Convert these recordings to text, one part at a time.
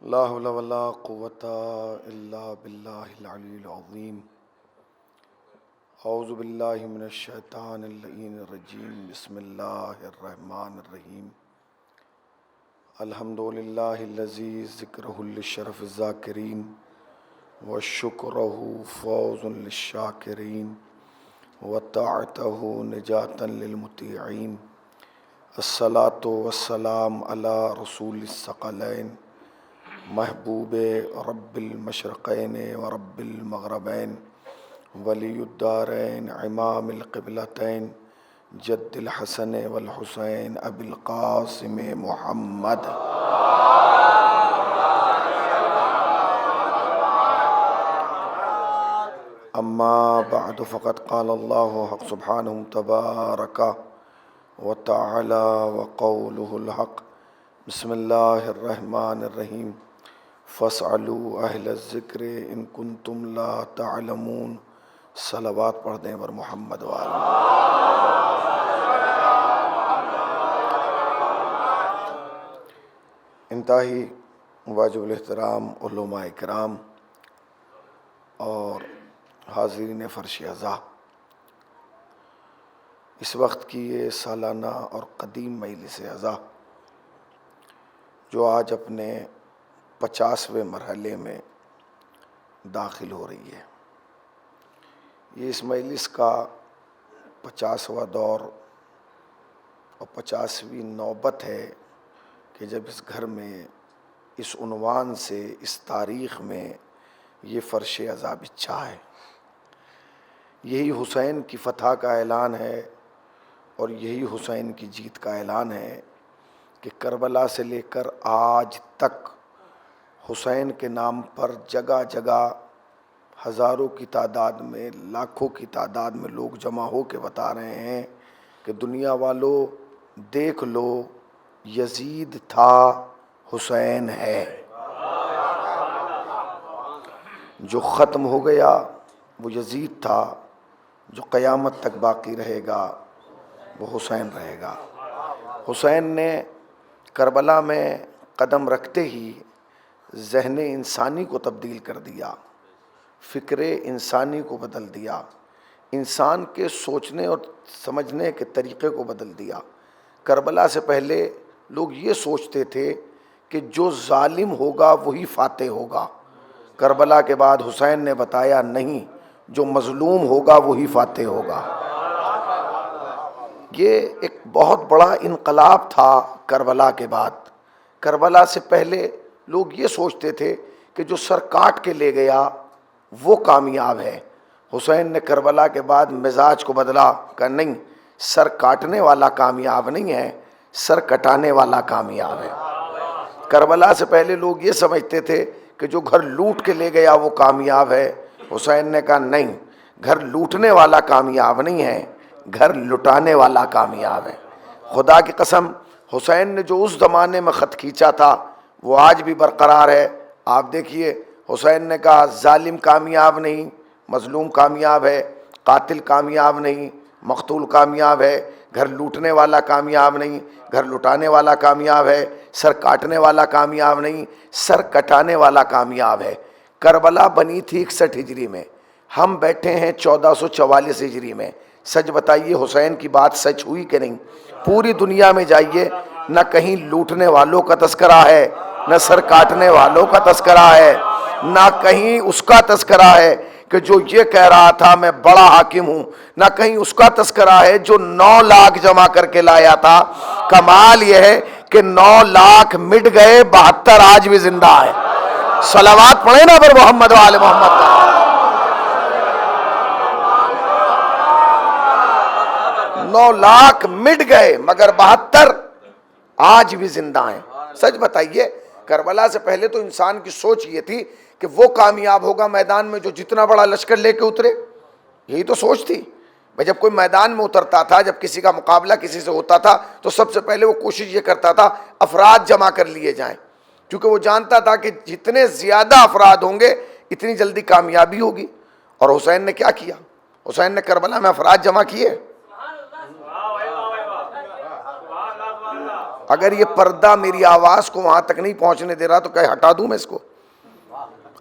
لا حول ولا قوة إلا بالله العلي العظيم. أعوذ بالله من الشيطان اللعين الرجيم. بسم الله الرحمن الرحيم. الحمد لله الذي ذكره للشرف الذاكرين وشكره فوز للشاكرين وطاعته نجاة للمطيعين. الصلاة والسلام على رسول الثقلين محبوب رب المشرقین و رب المغربین ولی الدارین امام القبلتین جد الحسن والحسین ابی القاسم محمد. اما بعد فقد قال اللہ حق سبحانہ تبارک وتعالی وقولہ الحق. بسم اللہ الرحمن الرحیم. فاسألوا اہل الذکر ان کنتم لا تعلمون. صلوات پڑھ دیں بر محمد وآلہ. انتہائی واجب الاحترام علماء کرام اور حاضرین فرش عزا، اس وقت کی یہ سالانہ اور قدیم مجلس عزا جو آج اپنے 50ویں مرحلے میں داخل ہو رہی ہے، یہ اس مجلس کا 50واں دور اور 50ویں نوبت ہے کہ جب اس گھر میں اس عنوان سے اس تاریخ میں یہ فرش عزا بچھا ہے. یہی حسین کی فتح کا اعلان ہے اور یہی حسین کی جیت کا اعلان ہے کہ کربلا سے لے کر آج تک حسین کے نام پر جگہ جگہ ہزاروں کی تعداد میں، لاکھوں کی تعداد میں لوگ جمع ہو کے بتا رہے ہیں کہ دنیا والوں دیکھ لو، یزید تھا، حسین ہے. جو ختم ہو گیا وہ یزید تھا، جو قیامت تک باقی رہے گا وہ حسین رہے گا. حسین نے کربلا میں قدم رکھتے ہی ذہن انسانی کو تبدیل کر دیا، فکر انسانی کو بدل دیا، انسان کے سوچنے اور سمجھنے کے طریقے کو بدل دیا. کربلا سے پہلے لوگ یہ سوچتے تھے کہ جو ظالم ہوگا وہی فاتح ہوگا. کربلا کے بعد حسین نے بتایا نہیں، جو مظلوم ہوگا وہی فاتح ہوگا. یہ ایک بہت بڑا انقلاب تھا کربلا کے بعد. کربلا سے پہلے لوگ یہ سوچتے تھے کہ جو سر کاٹ کے لے گیا وہ کامیاب ہے. حسین نے کربلا کے بعد مزاج کو بدلا، کہ نہیں، سر کاٹنے والا کامیاب نہیں ہے، سر کٹانے والا کامیاب ہے. کربلا سے پہلے لوگ یہ سمجھتے تھے کہ جو گھر لوٹ کے لے گیا وہ کامیاب ہے. حسین نے کہا نہیں، گھر لوٹنے والا کامیاب نہیں ہے، گھر لٹانے والا کامیاب ہے. خدا کی قسم، حسین نے جو اس زمانے میں خط کھینچا تھا وہ آج بھی برقرار ہے. آپ دیکھیے، حسین نے کہا ظالم کامیاب نہیں، مظلوم کامیاب ہے، قاتل کامیاب نہیں، مقتول کامیاب ہے، گھر لوٹنے والا کامیاب نہیں، گھر لٹانے والا کامیاب ہے، سر کاٹنے والا کامیاب نہیں، سر کٹانے والا کامیاب ہے. کربلا بنی تھی 61 ہجری میں، ہم بیٹھے ہیں 1444 ہجری میں. سچ بتائیے، حسین کی بات سچ ہوئی کہ نہیں؟ پوری دنیا میں جائیے، نہ کہیں لوٹنے والوں کا تذکرہ ہے، نہ سر کاٹنے والوں کا تذکرہ ہے، نہ کہیں اس کا تذکرہ ہے کہ جو یہ کہہ رہا تھا میں بڑا حاکم ہوں، نہ کہیں اس کا تذکرہ ہے جو 9 لاکھ جمع کر کے لایا تھا. کمال یہ ہے کہ 9 لاکھ مٹ گئے، 72 آج بھی زندہ ہے. صلوات پڑھیں نا پر محمد وآل محمد. 9 لاکھ مٹ گئے مگر 72 آج بھی زندہ ہیں. سچ بتائیے، کربلا سے پہلے تو انسان کی سوچ یہ تھی کہ وہ کامیاب ہوگا میدان میں جو جتنا بڑا لشکر لے کے اترے. یہی تو سوچ تھی. جب کوئی میدان میں اترتا تھا، جب کسی کا مقابلہ کسی سے ہوتا تھا تو سب سے پہلے وہ کوشش یہ کرتا تھا افراد جمع کر لیے جائیں، کیونکہ وہ جانتا تھا کہ جتنے زیادہ افراد ہوں گے اتنی جلدی کامیابی ہوگی. اور حسین نے کیا کیا؟ حسین نے کربلا میں افراد جمع کیے. اگر یہ پردہ میری آواز کو وہاں تک نہیں پہنچنے دے رہا تو کہ ہٹا دوں میں اس کو؟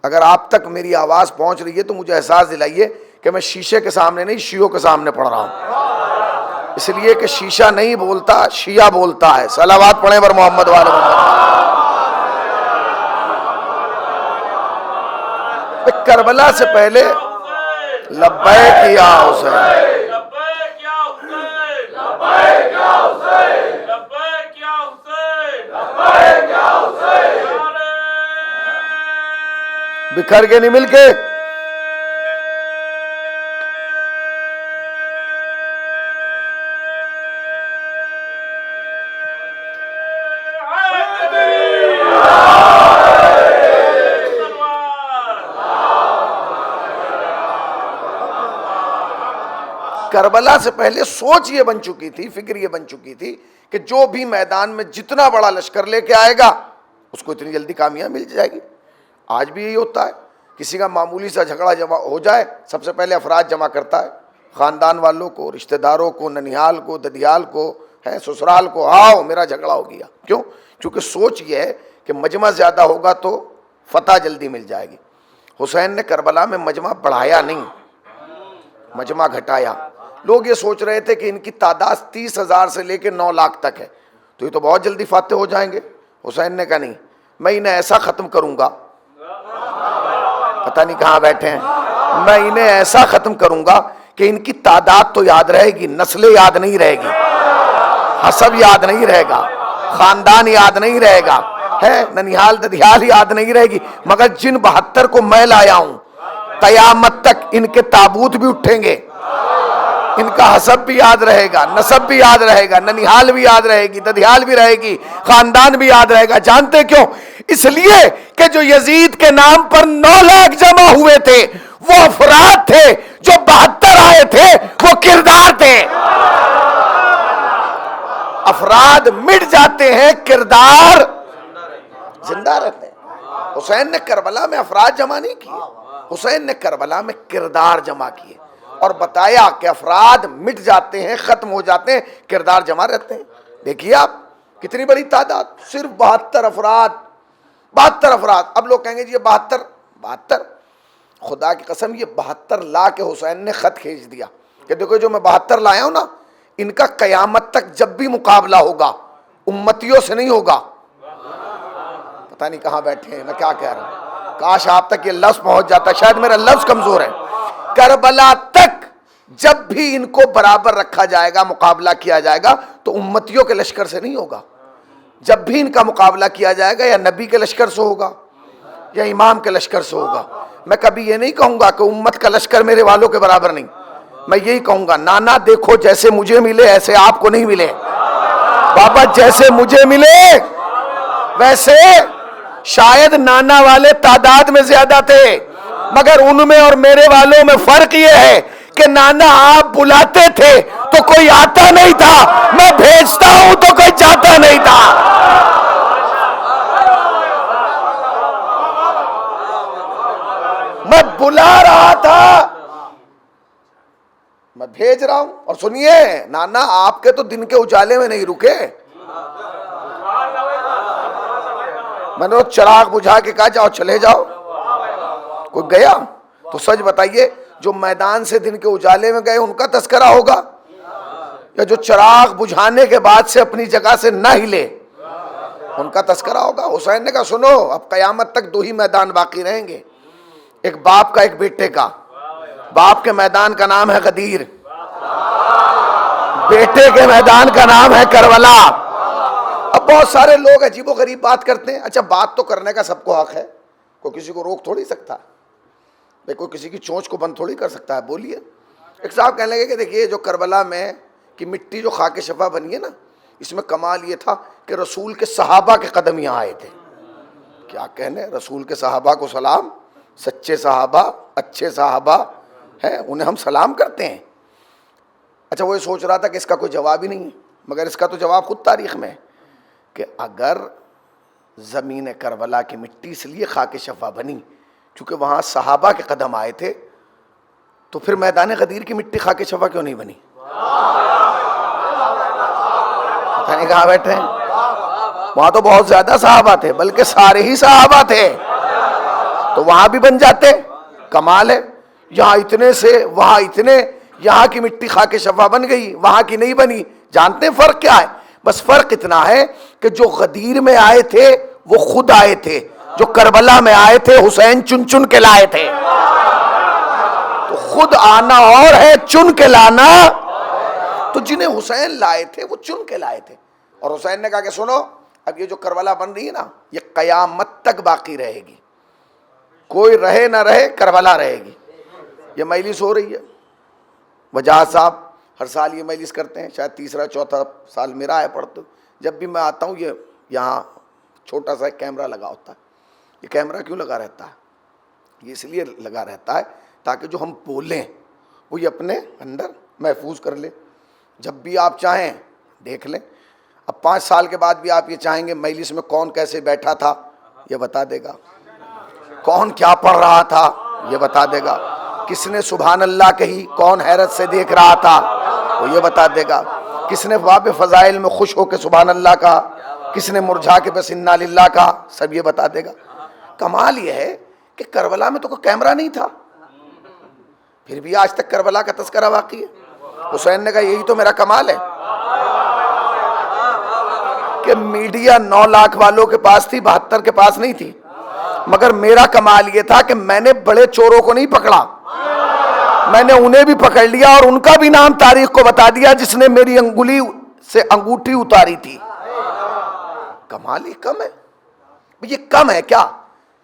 اگر آپ تک میری آواز پہنچ رہی ہے تو مجھے احساس دلائیے کہ میں شیشے کے سامنے نہیں شیعوں کے سامنے پڑھ رہا ہوں، اس لیے کہ شیشہ نہیں بولتا، شیعہ بولتا ہے۔ صلوات پڑھیں بر محمد والے محمد۔ کربلا سے پہلے لبیک یا حسین، بکھر کے نہیں مل کے، کربلا سے پہلے سوچ یہ بن چکی تھی، فکر یہ بن چکی تھی کہ جو بھی میدان میں جتنا بڑا لشکر لے کے آئے گا اس کو اتنی جلدی کامیابی مل جائے گی۔ آج بھی یہی ہوتا ہے، کسی کا معمولی سا جھگڑا جمع ہو جائے سب سے پہلے افراد جمع کرتا ہے، خاندان والوں کو، رشتہ داروں کو، ننیال کو، ددیال کو، سسرال کو، آؤ میرا جھگڑا ہو گیا۔ کیوں؟ چونکہ سوچ یہ ہے کہ مجمع زیادہ ہوگا تو فتح جلدی مل جائے گی۔ حسین نے کربلا میں مجمع بڑھایا نہیں، مجمع گھٹایا۔ لوگ یہ سوچ رہے تھے کہ ان کی تعداد 30,000 سے لے کے 9 لاکھ تک ہے تو یہ تو بہت جلدی فاتح ہو جائیں گے۔ حسین نے کہا نہیں، میں انہیں ایسا ختم کروں گا، پتہ نہیں کہاں بیٹھے ہیں، میں انہیں ایسا ختم کروں گا کہ ان کی تعداد تو یاد رہے گی، نسلیں یاد نہیں رہے گی، حسب یاد نہیں رہے گا، خاندان یاد نہیں رہے گا، ننیال ددیال یاد نہیں رہے گی، مگر جن 72 کو میں لایا ہوں قیامت تک ان کے تابوت بھی اٹھیں گے، ان کا حسب بھی یاد رہے گا، نسب بھی یاد رہے گا، ننیال بھی یاد رہے گی، ددیال بھی رہے گی، خاندان بھی یاد رہے گا۔ جانتے کیوں؟ اس لیے کہ جو یزید کے نام پر 9 لاکھ جمع ہوئے تھے وہ افراد تھے، جو 72 آئے تھے وہ کردار تھے۔ افراد مٹ جاتے ہیں، کردار زندہ رہتے ہیں۔ حسین نے کربلا میں افراد جمع نہیں کیے، حسین نے کربلا میں کردار جمع کیے اور بتایا کہ افراد مٹ جاتے ہیں، ختم ہو جاتے ہیں، کردار جمع رہتے ہیں۔ دیکھیے آپ کتنی بڑی تعداد، صرف 72 افراد، 72 افراد۔ اب لوگ کہیں گے جی یہ 72 خدا کی قسم یہ 72 لا کے حسین نے خط کھینچ دیا کہ دیکھو جو میں 72 لایا ہوں نا، ان کا قیامت تک جب بھی مقابلہ ہوگا امتیوں سے نہیں ہوگا۔ پتہ نہیں کہاں بیٹھے ہیں، میں کیا کہہ رہا ہوں، کاش آپ تک یہ لفظ پہنچ جاتا، شاید میرا لفظ کمزور ہے۔ کربلا تک جب بھی ان کو برابر رکھا جائے گا، مقابلہ کیا جائے گا تو امتیوں کے لشکر سے نہیں ہوگا۔ جب بھی ان کا مقابلہ کیا جائے گا یا نبی کے لشکر سے ہوگا یا امام کے لشکر سے ہوگا۔ میں کبھی یہ نہیں کہوں گا کہ امت کا لشکر میرے والوں کے برابر نہیں، میں یہی کہوں گا نانا دیکھو جیسے مجھے ملے ایسے آپ کو نہیں ملے، بابا جیسے مجھے ملے ویسے شاید نانا والے تعداد میں زیادہ تھے، مگر ان میں اور میرے والوں میں فرق یہ ہے کہ نانا آپ بلاتے تھے تو کوئی آتا نہیں تھا، میں بھیجتا ہوں تو کوئی جاتا نہیں تھا۔ میں بلا رہا تھا، میں بھیج رہا ہوں۔ اور سنیے نانا آپ کے تو دن کے اجالے میں نہیں رکے، میں نے چراغ بجھا کے کہا جاؤ چلے جاؤ، کوئی گیا تو سچ بتائیے جو میدان سے دن کے اجالے میں گئے ان کا تذکرہ ہوگا یا جو چراغ بجھانے کے بعد سے اپنی جگہ سے نہ ہلے ان کا تذکرہ ہوگا؟ حسین نے کہا سنو اب قیامت تک 2 ہی میدان باقی رہیں گے، ایک باپ کا ایک بیٹے کا۔ باپ کے میدان کا نام ہے غدیر، بیٹے کے میدان کا نام ہے کربلا۔ اب بہت سارے لوگ عجیب و غریب بات کرتے ہیں، اچھا بات تو کرنے کا سب کو حق ہے، کوئی کسی کو روک تھوڑی سکتا ہے، کوئی کسی کی چونچ کو بند تھوڑی کر سکتا ہے، بولیے۔ ایک صاحب کہنے لگے کہ دیکھیے جو کربلا میں کی مٹی جو خاک شفا بنی ہے نا، اس میں کمال یہ تھا کہ رسول کے صحابہ کے قدم یہاں آئے تھے۔ کیا کہنے، رسول کے صحابہ کو سلام، سچے صحابہ، اچھے صحابہ ہیں، انہیں ہم سلام کرتے ہیں۔ اچھا وہ یہ سوچ رہا تھا کہ اس کا کوئی جواب ہی نہیں ہے، مگر اس کا تو جواب خود تاریخ میں ہے کہ اگر زمین کربلا کی مٹی اس لیے خاک شفا بنی کیونکہ وہاں صحابہ کے قدم آئے تھے، تو پھر میدان غدیر کی مٹی خاک شفا کیوں نہیں بنی؟ پتہ نہیں کہاں بیٹھے ہیں، وہاں تو بہت زیادہ صحابہ تھے، بلکہ سارے ہی صحابہ تھے، تو وہاں بھی بن جاتے، کمال ہے۔ یہاں اتنے سے وہاں اتنے، یہاں کی مٹی خاک شفا بن گئی، وہاں کی نہیں بنی۔ جانتے ہیں فرق کیا ہے؟ بس فرق اتنا ہے کہ جو غدیر میں آئے تھے وہ خود آئے تھے، جو کربلا میں آئے تھے حسین چن چن کے لائے تھے۔ تو خود آنا اور ہے، چن کے لانا۔ تو جنہیں حسین لائے تھے وہ چن کے لائے تھے، اور حسین نے کہا کہ سنو، اب یہ جو کربلا بن رہی ہے نا، یہ قیامت تک باقی رہے گی، کوئی رہے نہ رہے کربلا رہے گی۔ یہ مجلس ہو رہی ہے، وجاہت صاحب ہر سال یہ مجلس کرتے ہیں، شاید تیسرا چوتھا سال میرا ہے پڑھتے، جب بھی میں آتا ہوں یہ یہاں چھوٹا سا کیمرہ لگا ہوتا ہے۔ یہ کیمرہ کیوں لگا رہتا ہے؟ یہ اس لیے لگا رہتا ہے تاکہ جو ہم بولیں وہ یہ اپنے اندر محفوظ کر لیں، جب بھی آپ چاہیں دیکھ لیں۔ اب 5 سال کے بعد بھی آپ یہ چاہیں گے مجلس میں کون کیسے بیٹھا تھا، یہ بتا دے گا، کون کیا پڑھ رہا تھا یہ بتا دے گا، کس نے سبحان اللہ کہی، کون حیرت سے دیکھ رہا تھا وہ یہ بتا دے گا، کس نے باب فضائل میں خوش ہو کے سبحان اللہ کہا، کس نے مرجھا کے بس انا للہ کہا، سب یہ بتا دے گا۔ کمال یہ ہے کہ کربلا میں تو کوئی کیمرہ نہیں تھا، پھر بھی آج تک کربلا کا تذکرہ باقی ہے۔ حسین نے کہا یہی تو میرا کمال ہے کہ میڈیا 9 لاکھ والوں کے پاس تھی، 72 کے پاس نہیں تھی، مگر میرا کمال یہ تھا کہ میں نے بڑے چوروں کو نہیں پکڑا، میں نے انہیں بھی پکڑ لیا اور ان کا بھی نام تاریخ کو بتا دیا جس نے میری انگلی سے انگوٹھی اتاری تھی۔ کمال ہی کم ہے، یہ کم ہے کیا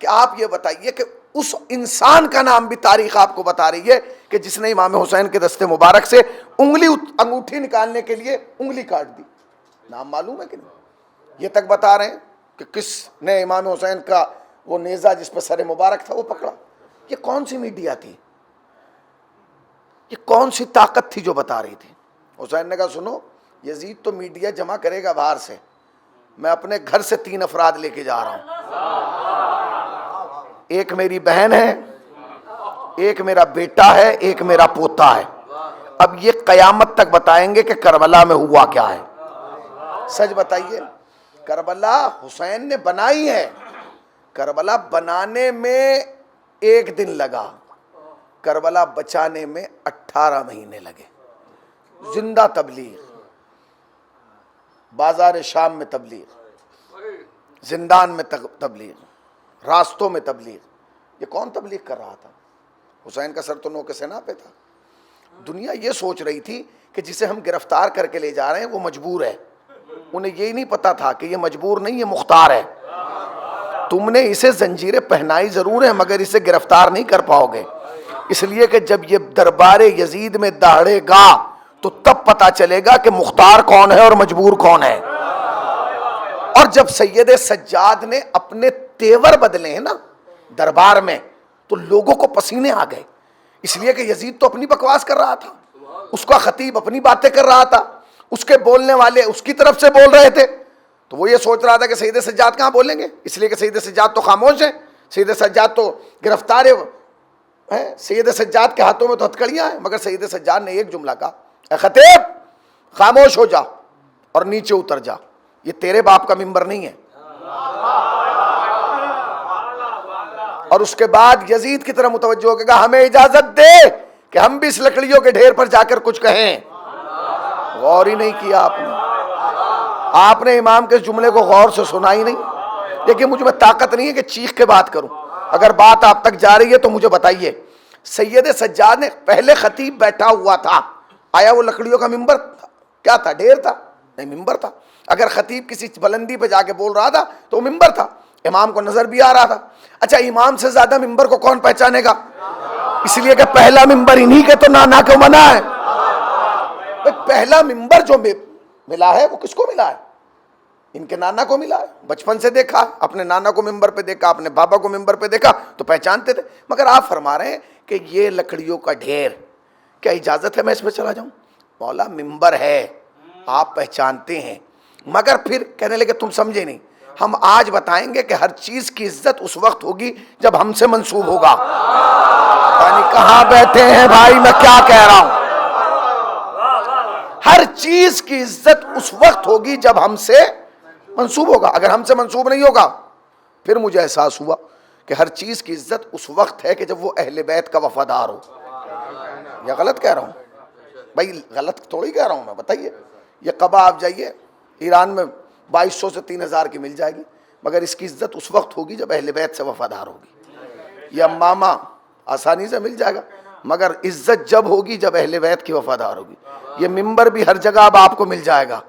کہ آپ یہ بتائیے کہ اس انسان کا نام بھی تاریخ آپ کو بتا رہی ہے کہ جس نے امام حسین کے دستے مبارک سے انگوٹھی نکالنے کے لیے انگلی کاٹ دی۔ نام معلوم ہے کہ نہیں؟ یہ تک بتا رہے ہیں کہ کس نے امام حسین کا وہ نیزہ جس پر سر مبارک تھا وہ پکڑا۔ یہ کون سی میڈیا تھی، یہ کون سی طاقت تھی جو بتا رہی تھی؟ حسین نے کہا سنو، یزید تو میڈیا جمع کرے گا باہر سے، میں اپنے گھر سے 3 افراد لے کے جا رہا ہوں، ایک میری بہن ہے، ایک میرا بیٹا ہے، ایک میرا پوتا ہے۔ اب یہ قیامت تک بتائیں گے کہ کربلا میں ہوا کیا ہے۔ سچ بتائیے، کربلا حسین نے بنائی ہے، کربلا بنانے میں 1 دن لگا، کربلا بچانے میں 18 مہینے لگے۔ زندہ تبلیغ، بازار شام میں تبلیغ، زندان میں تبلیغ، راستوں میں تبلیغ۔ یہ کون تبلیغ کر رہا تھا؟ حسین کا سر تو نو کے سنا پہ تھا۔ دنیا یہ سوچ رہی تھی کہ جسے ہم گرفتار کر کے لے جا رہے ہیں وہ مجبور ہے، انہیں یہی نہیں پتا تھا کہ یہ مجبور نہیں، یہ مختار ہے۔ تم نے اسے زنجیریں پہنائی ضرور ہیں مگر اسے گرفتار نہیں کر پاؤ گے، اس لیے کہ جب یہ دربار یزید میں دہڑے گا تو تب پتا چلے گا کہ مختار کون ہے اور مجبور کون ہے۔ اور جب سید سجاد نے اپنے تیور بدلے ہیں نا دربار میں تو لوگوں کو پسینے آ گئے، اس لیے کہ یزید تو اپنی بکواس کر رہا تھا، اس کا خطیب اپنی باتیں کر رہا تھا، اس کے بولنے والے اس کی طرف سے بول رہے تھے، تو وہ یہ سوچ رہا تھا کہ سید سجاد کہاں بولیں گے، اس لیے کہ سید سجاد تو خاموش ہیں، سید سجاد تو گرفتار ہیں، سید سجاد کے ہاتھوں میں تو ہتھکڑیاں ہیں۔ مگر سید سجاد نے ایک جملہ کہا، اے خطیب خاموش ہو جا اور نیچے اتر جا، یہ تیرے باپ کا ممبر نہیں ہے۔ اور اس کے بعد یزید کی طرح متوجہ ہو کے کہا ہمیں اجازت دے کہ ہم بھی اس لکڑیوں کے ڈھیر پر جا کر کچھ کہیں۔ غور ہی نہیں کیا آپ نے امام کے جملے کو غور سے سنا ہی نہیں۔ لیکن مجھ میں طاقت نہیں ہے کہ چیخ کے بات کروں، اگر بات آپ تک جا رہی ہے تو مجھے بتائیے۔ سید سجاد نے پہلے خطیب بیٹھا ہوا تھا، آیا وہ لکڑیوں کا ممبر تھا؟ کیا تھا؟ ڈھیر تھا؟ نہیں، ممبر تھا۔ اگر خطیب کسی بلندی پہ جا کے بول رہا تھا تو وہ ممبر تھا، امام کو نظر بھی آ رہا تھا۔ اچھا، امام سے زیادہ ممبر کو کون پہچانے گا؟ اس لیے کہ پہلا ممبر انہی کے تو نانا کو منع ہے۔ پہلا ممبر جو ملا ہے وہ کس کو ملا ہے؟ ان کے نانا کو ملا ہے۔ بچپن سے دیکھا، اپنے نانا کو ممبر پہ دیکھا، اپنے بابا کو ممبر پہ دیکھا تو پہچانتے تھے۔ مگر آپ فرما رہے ہیں کہ یہ لکڑیوں کا ڈھیر، کیا اجازت ہے میں اس پہ چلا جاؤں؟ مولا ممبر ہے، آپ پہچانتے ہیں، مگر پھر کہنے لگے تم سمجھے نہیں، ہم آج بتائیں گے کہ ہر چیز کی عزت اس وقت ہوگی جب ہم سے منسوب ہوگا۔ یعنی کہاں بیٹھے ہیں بھائی، میں کیا کہہ رہا ہوں؟ ہر چیز کی عزت اس وقت ہوگی جب ہم سے منسوب ہوگا. اگر ہم سے منسوب نہیں ہوگا پھر مجھے احساس ہوا کہ ہر چیز کی عزت اس وقت ہے کہ جب وہ اہل بیت کا وفادار ہو. یا غلط کہہ رہا ہوں بھائی؟ غلط تھوڑی کہہ رہا ہوں میں. بتائیے یہ قبا آپ جائیے ایران میں 2200 سے 3000 کی مل جائے گی، مگر اس کی عزت اس وقت ہوگی جب اہل بیت سے وفادار ہوگی. یہ امامہ آسانی سے مل جائے گا، مگر عزت جب ہوگی جب اہل بیت کی وفادار ہوگی. یہ ممبر بھی ہر جگہ اب آپ کو مل جائے گا،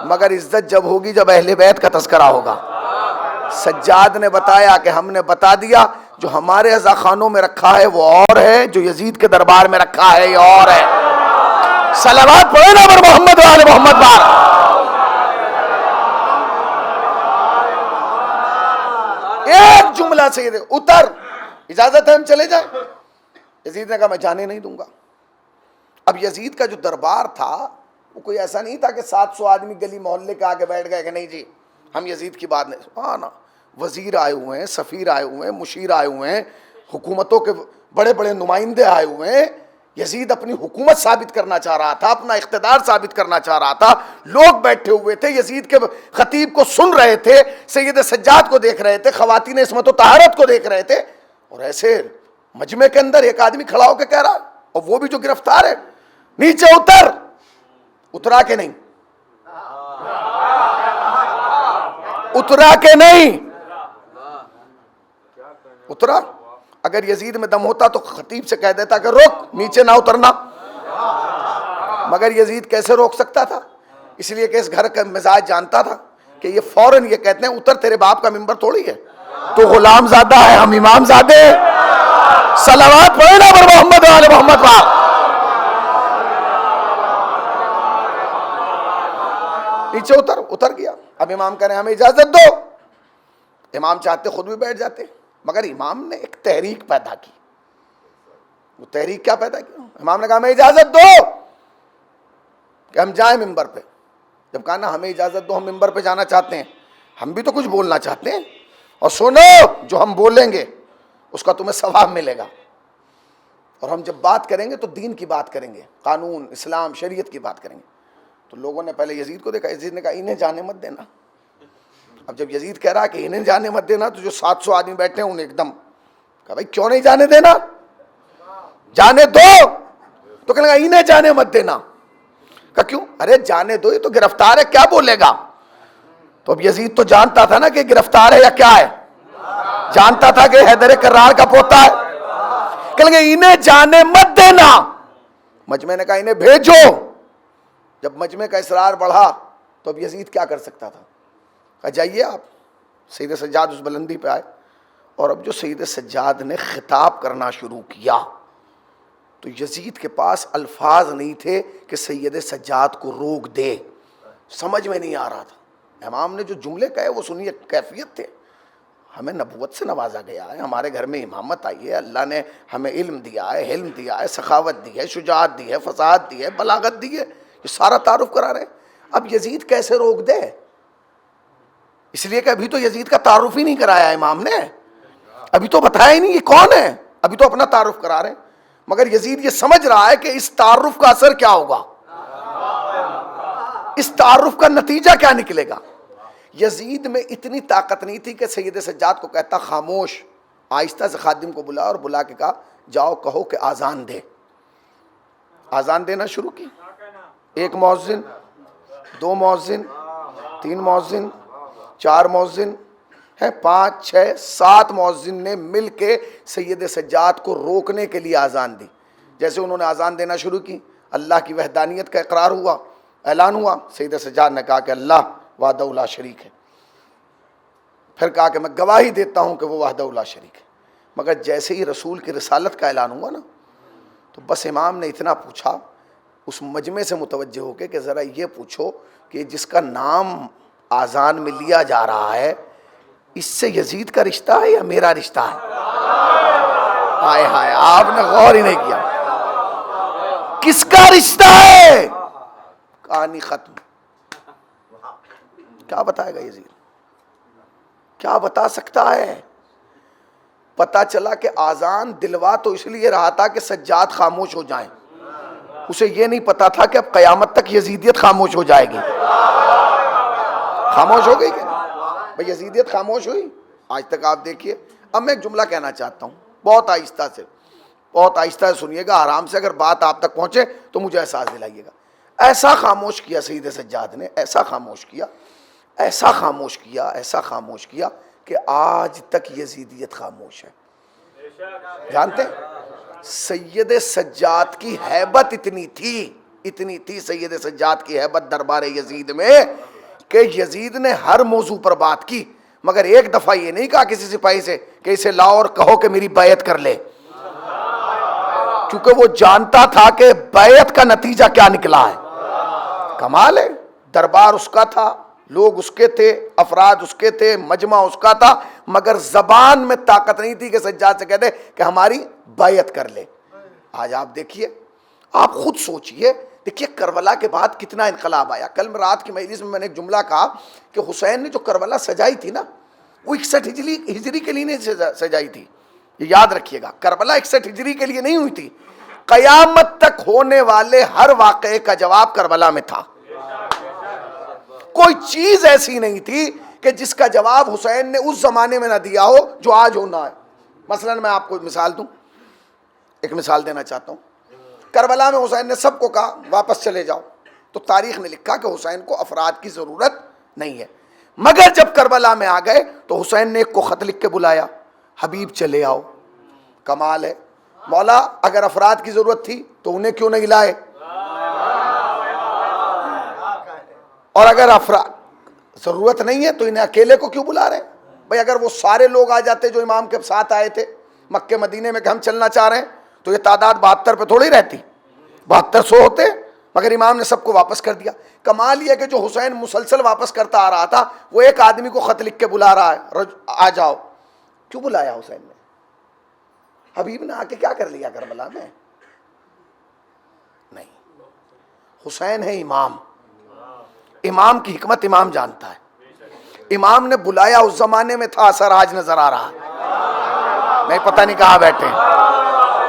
مگر عزت جب ہوگی جب اہل بیت کا تذکرہ ہوگا. سجاد نے بتایا کہ ہم نے بتا دیا جو ہمارے عزا خانوں میں رکھا ہے وہ اور ہے، جو یزید کے دربار میں رکھا ہے یہ اور ہے. صلوات پڑھے نا پر محمد و آل محمد بار. ایک جملہ سے اتر، اجازت ہے ہم چلے جائیں؟ یزید نے کہا میں جانے نہیں دوں گا. اب یزید کا جو دربار تھا وہ کوئی ایسا نہیں تھا کہ 700 آدمی گلی محلے کے آگے بیٹھ گئے کہ نہیں جی ہم یزید کی بات نہیں. ہاں نا، وزیر آئے ہوئے ہیں، سفیر آئے ہوئے ہیں، مشیر آئے ہوئے ہیں، حکومتوں کے بڑے بڑے نمائندے آئے ہوئے ہیں. یزید اپنی حکومت ثابت کرنا چاہ رہا تھا، اپنا اقتدار ثابت کرنا چاہ رہا تھا. لوگ بیٹھے ہوئے تھے، یزید کے خطیب کو سن رہے تھے، سید سجاد کو دیکھ رہے تھے، خواتین عصمت و طہارت کو دیکھ رہے تھے. اور ایسے مجمع کے اندر ایک آدمی کھڑا ہو کے کہہ رہا، اور وہ بھی جو گرفتار ہے، نیچے اتر. اترا کے نہیں، اترا کے نہیں اترا. اگر یزید میں دم ہوتا تو خطیب سے کہہ دیتا کہ روک، نیچے نہ اترنا. مگر یزید کیسے روک سکتا تھا؟ اس لیے کہ اس گھر کا مزاج جانتا تھا کہ یہ فوراً یہ کہتے ہیں اتر، تیرے باپ کا ممبر تھوڑی ہے، تو غلام زادہ ہے، ہم امام زادے. صلوات پڑھے نا پر محمد و آل محمد بار. نیچے اتر گیا. اب امام کہہ رہے ہیں ہمیں اجازت دو. امام چاہتے خود بھی بیٹھ جاتے، مگر امام نے ایک تحریک پیدا کی. وہ تحریک کیا پیدا کی؟ امام نے کہا ہمیں اجازت دو کہ ہم جائیں ممبر پہ. جب کہا نا ہمیں اجازت دو، ہم ممبر پہ جانا چاہتے ہیں، ہم بھی تو کچھ بولنا چاہتے ہیں، اور سنو جو ہم بولیں گے اس کا تمہیں ثواب ملے گا. اور ہم جب بات کریں گے تو دین کی بات کریں گے، قانون، اسلام، شریعت کی بات کریں گے. تو لوگوں نے پہلے یزید کو دیکھا. یزید نے کہا انہیں جانے مت دینا. اب جب یزید کہہ رہا کہ انہیں جانے مت دینا تو جو 700 آدمی بیٹھے ہیں انہیں ایک دم کہا بھائی کیوں نہیں جانے دینا، جانے دو. تو کہنے لگا انہیں جانے مت دینا. کہا کیوں؟ ارے جانے دو، یہ تو گرفتار ہے، کیا بولے گا. تو اب یزید تو جانتا تھا نا کہ گرفتار ہے یا کیا ہے، جانتا تھا کہ حیدر کرار کا پوتا ہے. کہنے لگا انہیں جانے مت دینا. مجمع نے کہا انہیں بھیجو. جب مجمع کا اصرار بڑھا تو اب یزید کیا کر سکتا تھا؟ کہا جائیے آپ. سید سجاد اس بلندی پہ آئے، اور اب جو سید سجاد نے خطاب کرنا شروع کیا تو یزید کے پاس الفاظ نہیں تھے کہ سید سجاد کو روک دے. سمجھ میں نہیں آ رہا تھا. امام نے جو جملے کہے وہ سنیے، کیفیت تھے. ہمیں نبوت سے نوازا گیا ہے، ہمارے گھر میں امامت آئی ہے، اللہ نے ہمیں علم دیا ہے، حلم دیا ہے، سخاوت دی ہے، شجاعت دی ہے، فصاحت دی ہے، بلاغت دی ہے. یہ سارا تعارف کرا رہے ہیں. اب یزید کیسے روک دے؟ اس لیے کہ ابھی تو یزید کا تعارف ہی نہیں کرایا امام نے، ابھی تو بتایا ہی نہیں یہ کون ہے، ابھی تو اپنا تعارف کرا رہے ہیں. مگر یزید یہ سمجھ رہا ہے کہ اس تعارف کا اثر کیا ہوگا، اس تعارف کا نتیجہ کیا نکلے گا. یزید میں اتنی طاقت نہیں تھی کہ سید سجاد کو کہتا خاموش. آہستہ سے خادم کو بلا اور بلا کے کہا جاؤ کہو کہ آزان دے. آزان دینا شروع کی. ایک مؤذن، 2 مؤذن، 3 مؤذن، 4 مؤذن ہیں، 5 6 7 مؤذن نے مل کے سید سجاد کو روکنے کے لیے آزان دی. جیسے انہوں نے آزان دینا شروع کی، اللہ کی وحدانیت کا اقرار ہوا، اعلان ہوا. سید سجاد نے کہا کہ اللہ وحدہ لا شریک ہے. پھر کہا کہ میں گواہی دیتا ہوں کہ وہ وحدہ لا شریک ہے. مگر جیسے ہی رسول کی رسالت کا اعلان ہوا نا تو بس امام نے اتنا پوچھا اس مجمع سے متوجہ ہو کے کہ ذرا یہ پوچھو کہ جس کا نام آذان میں لیا جا رہا ہے اس سے یزید کا رشتہ ہے یا میرا رشتہ ہے؟ ہائے ہائے، آپ نے غور ہی نہیں کیا. کس کا رشتہ ہے؟ کہانی ختم. کیا بتائے گا یزید؟ کیا بتا سکتا ہے؟ پتا چلا کہ آذان دلوا تو اس لیے رہا تھا کہ سجاد خاموش ہو جائیں. اسے یہ نہیں پتا تھا کہ اب قیامت تک یزیدیت خاموش ہو جائے گی. خاموش ہو گئی کیا بھئی؟ یزیدیت خاموش ہوئی آج تک؟ آپ دیکھیے، اب میں ایک جملہ کہنا چاہتا ہوں، بہت آہستہ سے، بہت آہستہ سے سنیے گا، آرام سے، اگر بات آپ تک پہنچے تو مجھے احساس دلائیے گا۔ ایسا خاموش کیا سید سجاد نے، ایسا خاموش کیا، ایسا خاموش کیا، ایسا خاموش کیا کہ آج تک یزیدیت خاموش ہے۔ جانتے ہیں سید سجاد کی ہیبت اتنی تھی سید سجاد کی ہیبت دربار یزید میں کہ یزید نے ہر موضوع پر بات کی، مگر ایک دفعہ یہ نہیں کہا کسی سپاہی سے کہ اسے لاؤ اور کہو کہ میری بیعت کر لے، کیونکہ وہ جانتا تھا کہ بیعت کا نتیجہ کیا نکلا ہے۔ کمال ہے، دربار اس کا تھا، لوگ اس کے تھے، افراد اس کے تھے، مجمع اس کا تھا، مگر زبان میں طاقت نہیں تھی کہ سجاد سے کہتے کہ ہماری بیعت کر لے۔ آج آپ دیکھیے، آپ خود سوچئے، دیکھیے کربلا کے بعد کتنا انقلاب آیا۔ کل رات کی مجلس میں نے ایک جملہ کہا کہ حسین نے جو کربلا سجائی تھی نا، وہ 61 ہجری کے لیے نہیں سجائی تھی، یہ یاد رکھیے گا، کربلا 61 ہجری کے لیے نہیں ہوئی تھی، قیامت تک ہونے والے ہر واقعے کا جواب کربلا میں تھا۔ کوئی چیز ایسی نہیں تھی کہ جس کا جواب حسین نے اس زمانے میں نہ دیا ہو جو آج ہونا ہے۔ مثلا میں آپ کو مثال دوں، ایک مثال دینا چاہتا ہوں۔ کربلا میں حسین نے سب کو کہا واپس چلے جاؤ، تو تاریخ نے لکھا کہ حسین کو افراد کی ضرورت نہیں ہے، مگر جب کربلا میں آ گئے تو حسین نے ایک کو خط لکھ کے بلایا، حبیب چلے آؤ۔ کمال ہے، مولا اگر افراد کی ضرورت تھی تو انہیں کیوں نہیں لائے، اور اگر افراد ضرورت نہیں ہے تو انہیں اکیلے کو کیوں بلا رہے ہیں؟ بھئی اگر وہ سارے لوگ آ جاتے جو امام کے ساتھ آئے تھے مکہ مدینے میں کہ ہم چلنا چاہ رہے ہیں، تو یہ تعداد 72 پہ تھوڑی رہتی، 7200 ہوتے، مگر امام نے سب کو واپس کر دیا۔ کمال یہ کہ جو حسین مسلسل واپس کرتا آ رہا تھا، وہ ایک آدمی کو خط لکھ کے بلا رہا ہے، آ جاؤ۔ کیوں بلایا حسین نے؟ حبیب نے آ کے کیا کر لیا کربلا میں؟ نہیں، حسین ہے امام، امام کی حکمت امام جانتا ہے۔ امام نے بلایا اس زمانے میں تھا، اثر آج نظر آ رہا ہے، میں پتہ نہیں کہاں بیٹھے ہیں،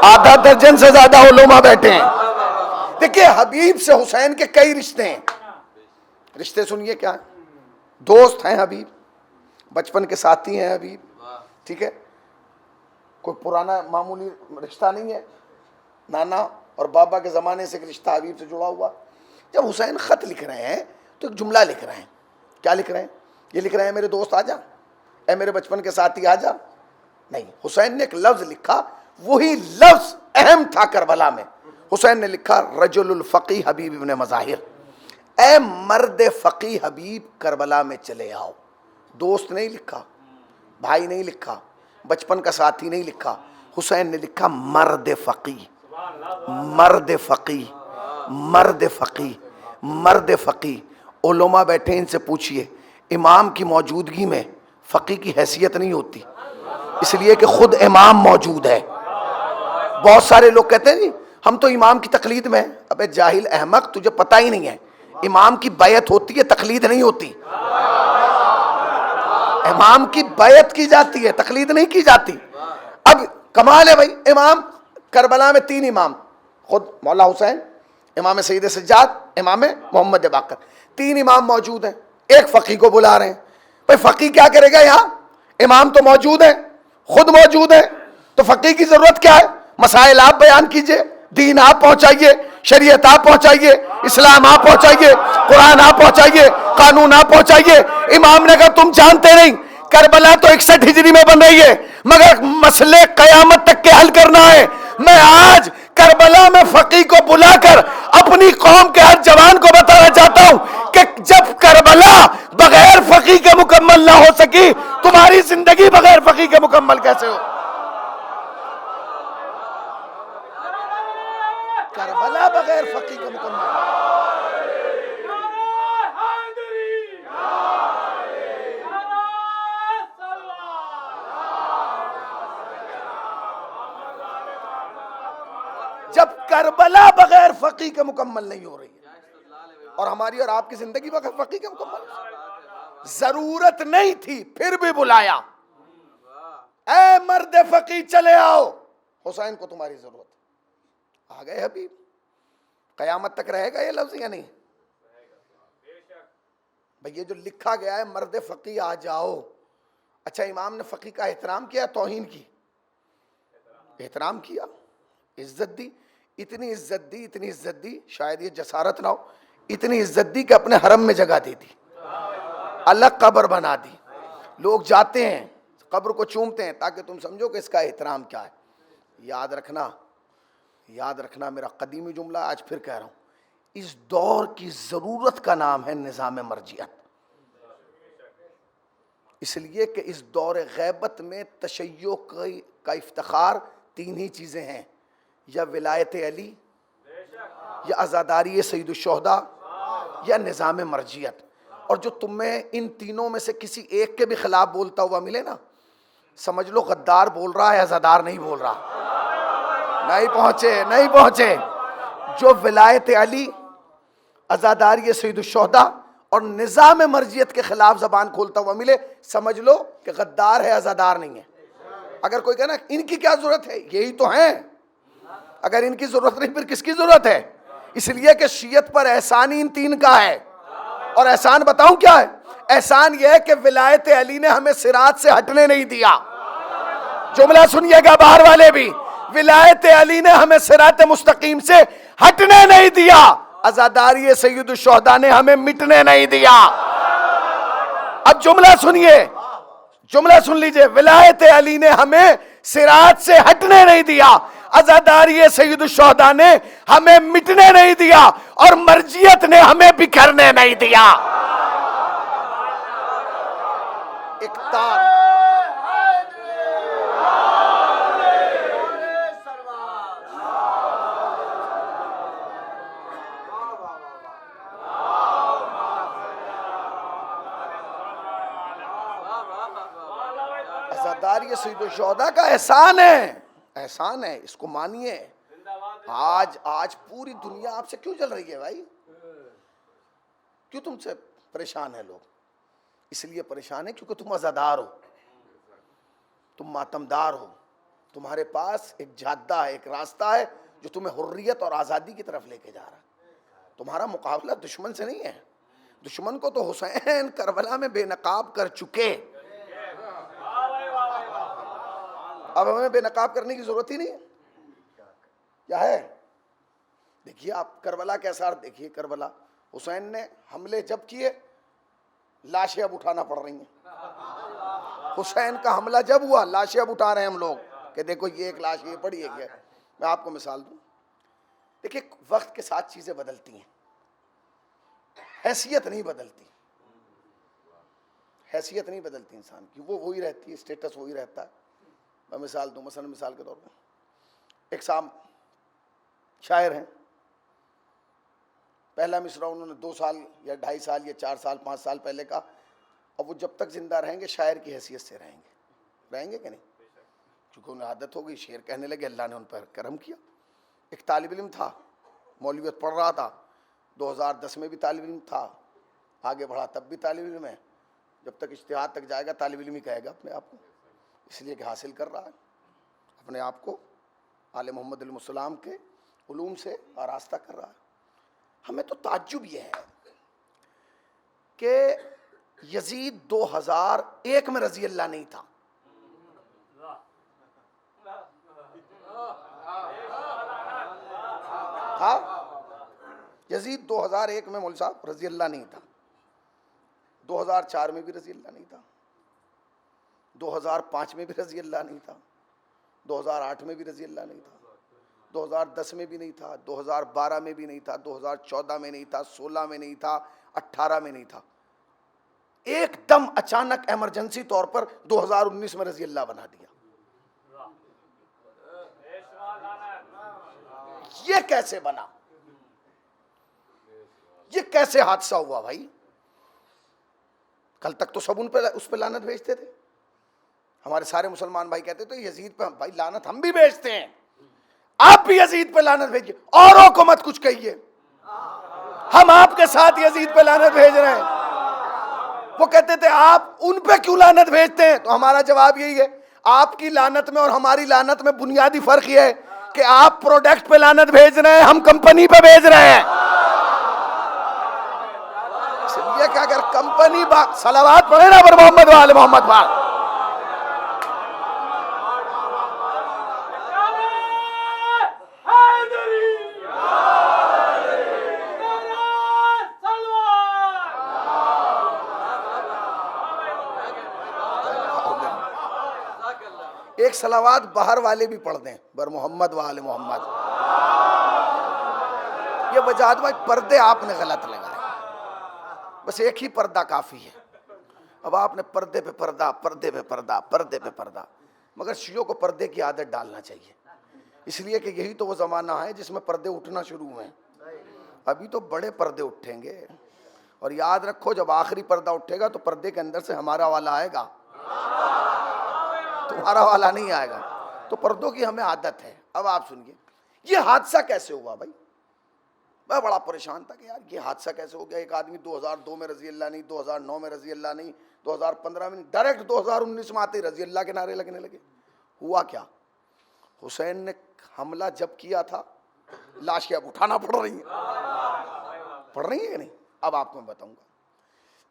آدھا درجن سے زیادہ علماء بیٹھے ہیں۔ دیکھیں حبیب سے حسین کے کئی رشتے ہیں، رشتے سنیے کیا ہیں؟ دوست ہیں حبیب، بچپن کے ساتھی ہیں حبیب، ٹھیک ہے، کوئی پرانا معمولی رشتہ نہیں ہے، نانا اور بابا کے زمانے سے ایک رشتہ حبیب سے جڑا ہوا۔ جب حسین خط لکھ رہے ہیں تو ایک جملہ لکھ رہے ہیں، کیا لکھ رہے ہیں؟ یہ لکھ رہے ہیں میرے دوست آ جا، اے میرے بچپن کے ساتھی آ جا، نہیں، حسین نے ایک لفظ لکھا، وہی لفظ اہم تھا کربلا میں۔ حسین نے لکھا رجل الفقی حبیب ابن مظاہر، اے مرد فقی حبیب کربلا میں چلے آؤ۔ دوست نہیں لکھا، بھائی نہیں لکھا، بچپن کا ساتھی نہیں لکھا، حسین نے لکھا مرد فقی، مرد فقی، مرد فقی، مرد فقی۔ علماء بیٹھے، ان سے پوچھئے، امام کی موجودگی میں فقی کی حیثیت نہیں ہوتی، اس لیے کہ خود امام موجود ہے۔ بہت سارے لوگ کہتے ہیں جی ہم تو امام کی تقلید میں ہیں۔ ابے جاہل احمق، تجھے پتہ ہی نہیں ہے، امام کی بیعت ہوتی ہے، تقلید نہیں ہوتی۔ امام کی بیعت کی جاتی ہے، تقلید نہیں کی جاتی۔ اب کمال ہے بھائی، امام کربلا میں 3 امام، خود مولا حسین، امام سید سجاد، امام محمد باقر، 3 امام موجود ہیں، ایک فقی کو بلا رہے ہیں۔ بھائی فقی کیا کرے گا یہاں؟ امام تو موجود ہیں، خود موجود ہیں، تو فقی کی ضرورت کیا ہے؟ مسائل آپ بیان کیجئے، دین آپ پہنچائیے، شریعت آپ پہنچائیے، اسلام آپ پہنچائیے، قرآن آپ پہنچائیے، قانون آپ پہنچائیے۔ امام نے کہا تم جانتے نہیں، کربلا تو 61 ہجری میں بن رہی ہے، مگر مسئلے قیامت تک کے حل کرنا ہے۔ میں آج کربلا میں فقی کو بلا کر اپنی قوم کے ہر جوان کو بتانا چاہتا ہوں کہ جب کربلا بغیر فقی کے مکمل نہ ہو سکی، تمہاری زندگی بغیر فقی کے مکمل کیسے ہو؟ کربلا بغیر فقی کے مکمل۔ جب کربلا بغیر فقی کے مکمل نہیں ہو رہی ہے، اور ہماری اور آپ کی زندگی بغیر فقی کے مکمل، ضرورت نہیں تھی پھر بھی بلایا، اے مرد فقی چلے آؤ، حسین کو تمہاری ضرورت ہے۔ آ گئے حبیب۔ قیامت تک رہے گا یہ لفظ یا نہیں؟ بھئی یہ جو لکھا گیا ہے مرد فقی آ جاؤ، اچھا امام نے فقی کا احترام کیا، توہین کی؟ احترام کیا، عزت دی، اتنی عزت دی، شاید یہ جسارت نہ ہو، اتنی عزت دی کہ اپنے حرم میں جگہ دے دی، الگ قبر بنا دی، لوگ جاتے ہیں قبر کو چومتے ہیں تاکہ تم سمجھو کہ اس کا احترام کیا ہے۔ یاد رکھنا میرا قدیمی جملہ آج پھر کہہ رہا ہوں، اس دور کی ضرورت کا نام ہے نظام مرجعیت، اس لیے کہ اس دور غیبت میں تشیع کا افتخار تین ہی چیزیں ہیں، یا ولایت علی، یا عزاداری سید الشہداء، یا نظام مرجعیت۔ اور جو تمہیں ان تینوں میں سے کسی ایک کے بھی خلاف بولتا ہوا ملے نا، سمجھ لو غدار بول رہا ہے، عزادار نہیں بول رہا۔ نہیں پہنچے۔ جو ولایت علی، عزاداری سید الشہداء اور نظام مرجعیت کے خلاف زبان کھولتا ہوا ملے، سمجھ لو کہ غدار ہے، عزادار نہیں ہے۔ اگر کوئی کہنا ان کی کیا ضرورت ہے، یہی تو ہیں، اگر ان کی ضرورت نہیں پھر کس کی ضرورت ہے؟ اس لیے کہ شیعت پر احسان ان تین کا ہے، اور احسان بتاؤں کیا ہے؟ احسان یہ ہے کہ ولایت علی نے ہمیں صراط سے ہٹنے نہیں دیا، جملہ سنیے گا باہر والے بھی، ولایت علی نے ہمیں صراط مستقیم سے ہٹنے نہیں دیا، عزاداری سید الشہداء نے ہمیں مٹنے نہیں دیا۔ اب جملہ سنیے، جملہ سن لیجئے، ولایت علی نے ہمیں صراط سے ہٹنے نہیں دیا، عزاداری سید الشہداء نے ہمیں مٹنے نہیں دیا، اور مرجعیت نے ہمیں بکھرنے نہیں دیا۔ اقتار عزاداری سید الشہداء کا احسان ہے، اس کو مانیے۔ آج پوری دنیا آپ سے کیوں جل رہی ہے بھائی؟ کیوں تم سے پریشان ہے لوگ؟ اس لیے پریشان ہے کیونکہ تم عزادار ہو، تم ماتمدار ہو، تمہارے پاس ایک جادہ ہے، ایک راستہ ہے جو تمہیں حریت اور آزادی کی طرف لے کے جا رہا ہے۔ تمہارا مقابلہ دشمن سے نہیں ہے، دشمن کو تو حسین کربلا میں بے نقاب کر چکے، اب ہمیں بے نقاب کرنے کی ضرورت ہی نہیں ہے۔ کیا ہے؟ دیکھیے آپ کربلا کے آثار دیکھیے، کربلا حسین نے حملے جب کیے، لاشیں اب اٹھانا پڑ رہی ہیں۔ حسین کا حملہ جب ہوا، لاشیں اب اٹھا رہے ہیں ہم لوگ کہ دیکھو یہ ایک لاش یہ پڑی ہے۔ میں آپ کو مثال دوں، دیکھیے وقت کے ساتھ چیزیں بدلتی ہیں، حیثیت نہیں بدلتی، حیثیت نہیں بدلتی انسان کی، وہ وہی رہتی ہے، اسٹیٹس وہی رہتا ہے۔ میں مثال دوں، مثلا مثال کے طور پر ایک صاحب شاعر ہیں، پہلا مصرع انہوں نے 2 سال یا 2.5 سال یا 4 سال 5 سال پہلے کہا، اور وہ جب تک زندہ رہیں گے شاعر کی حیثیت سے رہیں گے کہ نہیں؟ چونکہ انہیں عادت ہو گئی، شعر کہنے لگے، اللہ نے ان پر کرم کیا۔ ایک طالب علم تھا، مولویت پڑھ رہا تھا، 2010 میں بھی طالب علم تھا، آگے بڑھا تب بھی طالب علم ہے، جب تک اجتہاد تک جائے گا طالب علم ہی کہے گا اپنے آپ کو، اس لیے کہ حاصل کر رہا ہے اپنے آپ کو آل محمد علیہ السلام کے علوم سے آراستہ کر رہا ہے۔ ہمیں تو تعجب یہ ہے کہ یزید 2001 میں رضی اللہ نہیں تھا، یزید 2001 میں مولوی صاحب رضی اللہ نہیں تھا، 2004 میں بھی رضی اللہ نہیں تھا، 2005 میں بھی رضی اللہ نہیں تھا، 2008 میں بھی رضی اللہ نہیں تھا، 2010 میں بھی نہیں تھا، 2012 میں بھی نہیں تھا، 2014 میں نہیں تھا، 16 میں نہیں تھا، 18 میں نہیں تھا، ایک دم اچانک ایمرجنسی طور پر 2019 میں رضی اللہ بنا دیا۔ یہ کیسے بنا؟ یہ کیسے حادثہ ہوا بھائی؟ کل تک تو سب اس پہ لعنت بھیجتے تھے، ہمارے سارے مسلمان بھائی کہتے تھے یزید پہ بھائی لعنت ہم بھی بھیجتے ہیں، آپ بھی یزید پہ لعنت بھیجیے، اوروں کو مت کچھ کہیے، ہم آپ کے ساتھ یزید پہ لعنت بھیج رہے ہیں۔ وہ کہتے تھے آپ ان پہ کیوں لعنت بھیجتے ہیں؟ تو ہمارا جواب یہی ہے، آپ کی لعنت میں اور ہماری لعنت میں بنیادی فرق یہ ہے کہ آپ پروڈکٹ پہ لعنت بھیج رہے ہیں، ہم کمپنی پہ بھیج رہے ہیں، اس لیے کہ اگر کمپنی صلوات پڑھے نا پر محمد و آل محمد بات. ایک صلوات باہر والے بھی پڑھ دیں بر محمد و آل محمد. یہ وجاد بھائی پردے آپ نے غلط لگائے. بس ایک ہی پردہ کافی ہے. اب آپ نے پردے پہ پردہ، پردے پہ پردہ، پردے پہ پردہ. مگر شیعوں کو پردے کی عادت ڈالنا چاہیے، اس لیے کہ یہی تو وہ زمانہ ہے جس میں پردے اٹھنا شروع ہوئے ہیں. ابھی تو بڑے پردے اٹھیں گے. اور یاد رکھو جب آخری پردہ اٹھے گا تو پردے کے اندر سے ہمارا والا آئے گا، تمہارا والا نہیں آئے گا. تو پردوں کی ہمیں عادت ہے. اب آپ سنیے یہ حادثہ کیسے ہوا بھائی. میں بڑا پریشان تھا کہ یار یہ حادثہ کیسے ہو گیا. ایک آدمی 2002 میں رضی اللہ نہیں، 2009 میں رضی اللہ نہیں، 2015 میں نہیں، ڈائریکٹ 2019 میں آتے رضی اللہ کے نعرے لگنے لگے. ہوا کیا؟ حسین نے حملہ جب کیا تھا لاشیں اب اٹھانا پڑ رہی ہیں، پڑھ رہی ہیں کہ نہیں؟ اب آپ کو میں بتاؤں گا.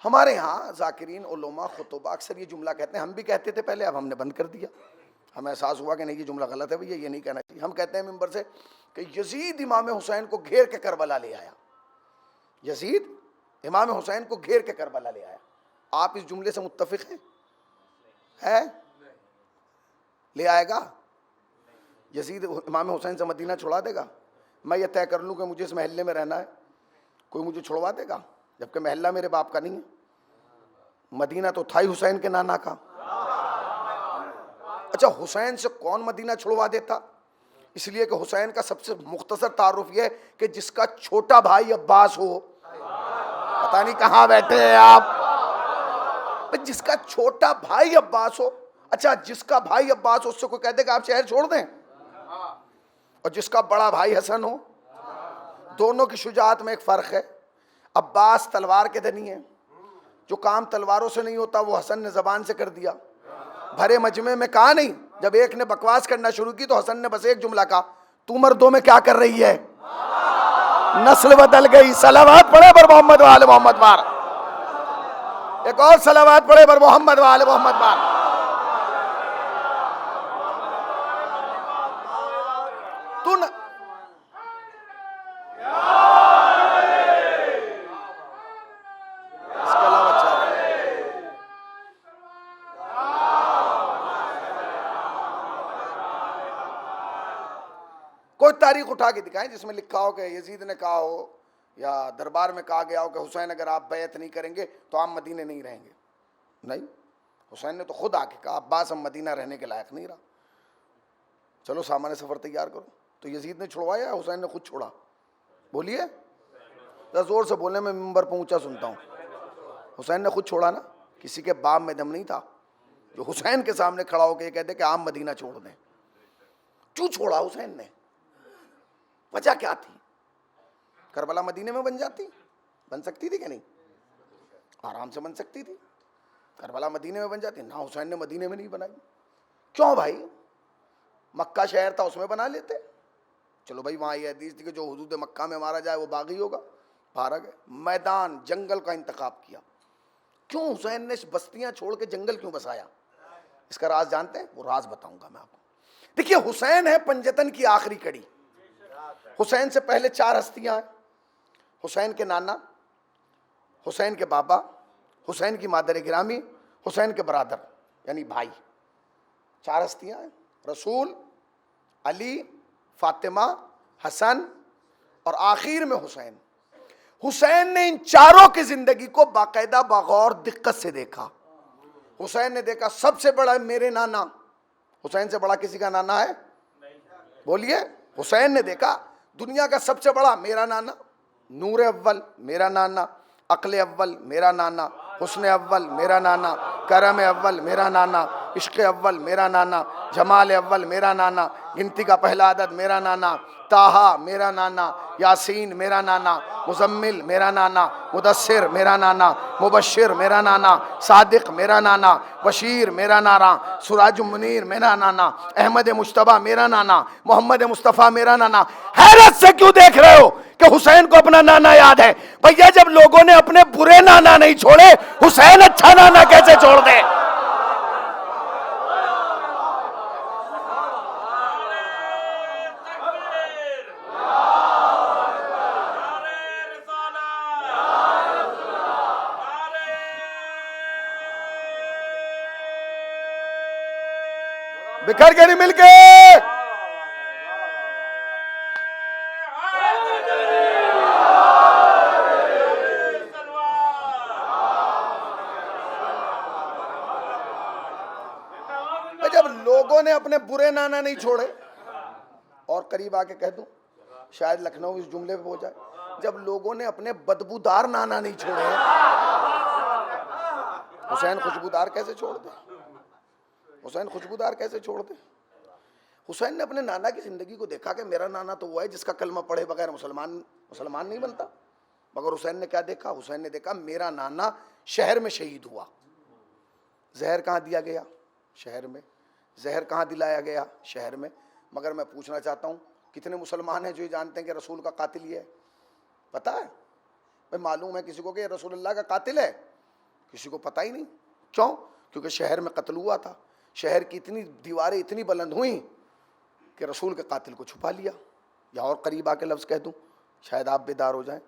ہمارے ہاں ذاکرین علماء خطبہ اکثر یہ جملہ کہتے ہیں. ہم بھی کہتے تھے پہلے، اب ہم نے بند کر دیا. ہمیں احساس ہوا کہ نہیں یہ جملہ غلط ہے بھئی، یہ نہیں کہنا چاہیے. ہم کہتے ہیں ممبر سے کہ یزید امام حسین کو گھیر کے کربلا لے آیا. یزید امام حسین کو گھیر کے کربلا لے آیا. آپ اس جملے سے متفق ہیں؟ ہے؟ لے آئے گا؟ یزید امام حسین سے مدینہ چھڑا دے گا؟ میں یہ طے کر لوں کہ مجھے اس محلے میں رہنا ہے، کوئی مجھے چھڑوا دے گا؟ جبکہ محلہ میرے باپ کا نہیں ہے. مدینہ تو تھا ہی حسین کے نانا کا. اچھا حسین سے کون مدینہ چھڑوا دیتا؟ اس لیے کہ حسین کا سب سے مختصر تعارف یہ ہے کہ جس کا چھوٹا بھائی عباس ہو. پتہ نہیں کہاں بیٹھے ہیں آپ. جس کا چھوٹا بھائی عباس ہو. اچھا جس کا بھائی عباس ہو اس سے کوئی کہہ دے کہ آپ شہر چھوڑ دیں؟ اور جس کا بڑا بھائی حسن ہو. دونوں کی شجاعت میں ایک فرق ہے. عباس تلوار کے دھنی ہے، جو کام تلواروں سے نہیں ہوتا وہ حسن نے زبان سے کر دیا. بھرے مجمع میں کہا نہیں. جب ایک نے بکواس کرنا شروع کی تو حسن نے بس ایک جملہ کہا، تو مردوں میں کیا کر رہی ہے؟ نسل بدل گئی. صلوات پڑھے بر محمد و آل محمد بار. ایک اور صلوات پڑھے بر محمد و آل محمد بار. تو نہ اس کے علاوہ چاہ رہا ہے. کوئی تاریخ اٹھا کے دکھائیں جس میں لکھا ہو کہ یزید نے کہا ہو یا دربار میں کہا گیا ہو کہ حسین اگر آپ بیعت نہیں کریں گے تو آپ مدینے نہیں رہیں گے. نہیں، حسین نے تو خود آ کے کہا عباس ہم مدینہ رہنے کے لائق نہیں رہا، چلو سامان سفر تیار کرو. تو یزید نے چھڑوایا یا حسین نے خود چھوڑا؟ بولیے ذرا زور سے بولنے میں ممبر پہ اونچا سنتا ہوں. حسین نے خود چھوڑا نا. کسی کے باپ میں دم نہیں تھا جو حسین کے سامنے کھڑا ہو کے یہ کہتے کہ آپ مدینہ چھوڑ دیں. کیوں چھوڑا حسین نے؟ وجہ کیا تھی؟ کربلا مدینے میں بن جاتی، بن سکتی تھی کہ نہیں؟ آرام سے بن سکتی تھی. کربلا مدینے میں بن جاتی نا. حسین نے مدینے میں نہیں بنائی. کیوں بھائی؟ مکہ شہر تھا اس میں بنا لیتے. چلو بھائی وہاں یہ حدیث تھی کہ جو حدود مکہ میں مارا جائے وہ باغی ہوگا. باہر گئے میدان جنگل کا انتخاب کیا. کیوں حسین نے بستیاں چھوڑ کے جنگل کیوں بسایا؟ اس کا راز جانتے ہیں؟ وہ راز بتاؤں گا میں آپ کو. دیکھیے حسین ہے پنجتن کی آخری کڑی. حسین سے پہلے 4 ہستیاں ہیں. حسین کے نانا، حسین کے بابا، حسین کی مادر گرامی، حسین کے برادر یعنی بھائی. 4 ہستیاں ہیں. رسول، علی، فاطمہ، حسن اور آخر میں حسین. حسین نے ان چاروں کی زندگی کو باقاعدہ بغور دقت سے دیکھا. حسین نے دیکھا سب سے بڑا میرے نانا. حسین سے بڑا کسی کا نانا ہے؟ بولیے. حسین نے دیکھا دنیا کا سب سے بڑا میرا نانا، نور اول میرا نانا، عقل اول میرا نانا، حسن اول میرا نانا، کرم اول میرا نانا، عشق اول میرا نانا، جمال اول میرا نانا، گنتی کا پہلا عدد میرا نانا، طٰہٰ میرا نانا، یاسین میرا نانا، مزمل میرا نانا، مدثر میرا نانا، مبشر میرا نانا، صادق میرا نانا، بشیر میرا نانا، سراج منیر میرا نانا، احمد مجتبیٰ میرا نانا، محمد مصطفیٰ میرا نانا. حیرت سے کیوں دیکھ رہے ہو؟ کہ حسین کو اپنا نانا یاد ہے. بھیا جب لوگوں نے اپنے برے نانا نہیں چھوڑے, حسین اچھا نانا کیسے چھوڑ دے؟ بکھر کے نہیں مل کے. جب لوگوں نے اپنے برے نانا نہیں چھوڑے, اور قریب آ کے کہہ دوں, شاید لکھنؤ اس جملے پہ ہو جائے, جب لوگوں نے اپنے بدبودار نانا نہیں چھوڑے, حسین خوشبودار کیسے چھوڑ دے؟ حسین خوشبودار کیسے چھوڑ دے؟ حسین نے اپنے نانا کی زندگی کو دیکھا کہ میرا نانا تو وہ ہے جس کا کلمہ پڑھے بغیر مسلمان نہیں بنتا. مگر حسین نے کیا دیکھا؟ حسین نے دیکھا میرا نانا شہر میں شہید ہوا. زہر کہاں دیا گیا؟ شہر میں. زہر کہاں دلایا گیا؟ شہر میں. مگر میں پوچھنا چاہتا ہوں, کتنے مسلمان ہیں جو یہ جانتے ہیں کہ رسول کا قاتل یہ ہے؟ پتہ ہے؟ بھائی معلوم ہے کسی کو کہ یہ رسول اللہ کا قاتل ہے؟ کسی کو پتہ ہی نہیں. کیوں؟ کیونکہ شہر میں قتل ہوا تھا. شہر کی اتنی دیواریں اتنی بلند ہوئیں کہ رسول کے قاتل کو چھپا لیا. یا اور قریب آ کے لفظ کہہ دوں, شاید آپ بیدار ہو جائیں.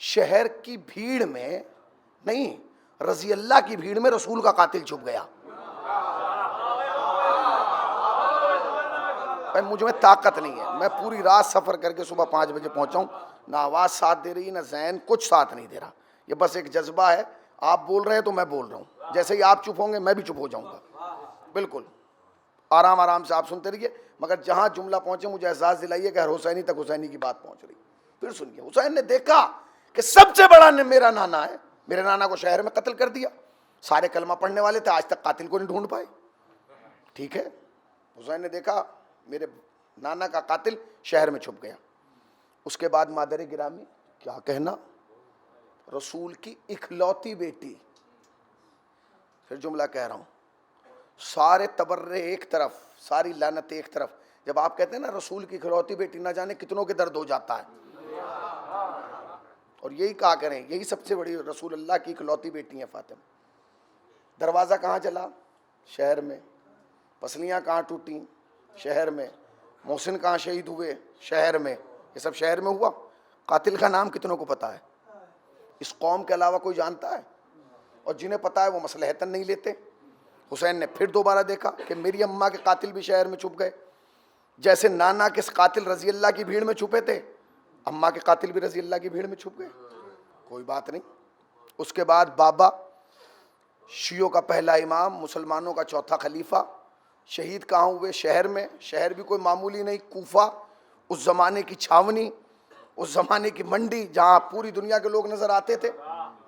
شہر کی بھیڑ میں نہیں, رضی اللہ کی بھیڑ میں رسول کا قاتل چھپ گیا. مجھ میں طاقت نہیں ہے, میں پوری رات سفر کر کے صبح 5 بجے پہنچا ہوں, نہ آواز ساتھ دے رہی نہ ذہن, کچھ ساتھ نہیں دے رہا. یہ بس ایک جذبہ ہے. آپ بول رہے ہیں تو میں بول رہا ہوں, جیسے ہی آپ چپ ہوں گے میں بھی چپ ہو جاؤں گا. بالکل آرام آرام سے آپ سنتے رہیے, مگر جہاں جملہ پہنچے مجھے احساس دلائیے کہ ہر حسینی تک حسینی کی بات پہنچ رہی. پھر سنیے, حسین نے دیکھا کہ سب سے بڑا میرا نانا ہے. میرے نانا کو شہر میں قتل کر دیا. سارے کلمہ پڑھنے والے تھے, آج تک قاتل کو نہیں ڈھونڈ پائے. ٹھیک ہے, حسین نے دیکھا میرے نانا کا قاتل شہر میں چھپ گیا. اس کے بعد مادر گرامی, کیا کہنا, رسول کی اکلوتی بیٹی. پھر جملہ کہہ رہا ہوں, سارے تبرے ایک طرف, ساری لعنت ایک طرف. جب آپ کہتے ہیں نا رسول کی اکلوتی بیٹی, نہ جانے کتنوں کے درد ہو جاتا ہے. اور یہی کہا کریں, یہی سب سے بڑی رسول اللہ کی اکلوتی بیٹی ہیں فاطمہ. دروازہ کہاں چلا؟ شہر میں. پسلیاں کہاں ٹوٹیں؟ شہر میں. محسن کہاں شہید ہوئے؟ شہر میں. یہ سب شہر میں ہوا. قاتل کا نام کتنوں کو پتا ہے؟ اس قوم کے علاوہ کوئی جانتا ہے؟ اور جنہیں پتا ہے وہ مصلحتاً نہیں لیتے. حسین نے پھر دوبارہ دیکھا کہ میری اماں کے قاتل بھی شہر میں چھپ گئے. جیسے نانا کے قاتل رضی اللہ کی بھیڑ میں چھپے تھے, اماں کے قاتل بھی رضی اللہ کی بھیڑ میں چھپ گئے. کوئی بات نہیں. اس کے بعد بابا, شیعوں کا پہلا امام, مسلمانوں کا چوتھا خلیفہ, شہید کہاں ہوئے؟ شہر میں. شہر بھی کوئی معمولی نہیں, کوفہ, اس زمانے کی چھاونی, اس زمانے کی منڈی جہاں پوری دنیا کے لوگ نظر آتے تھے.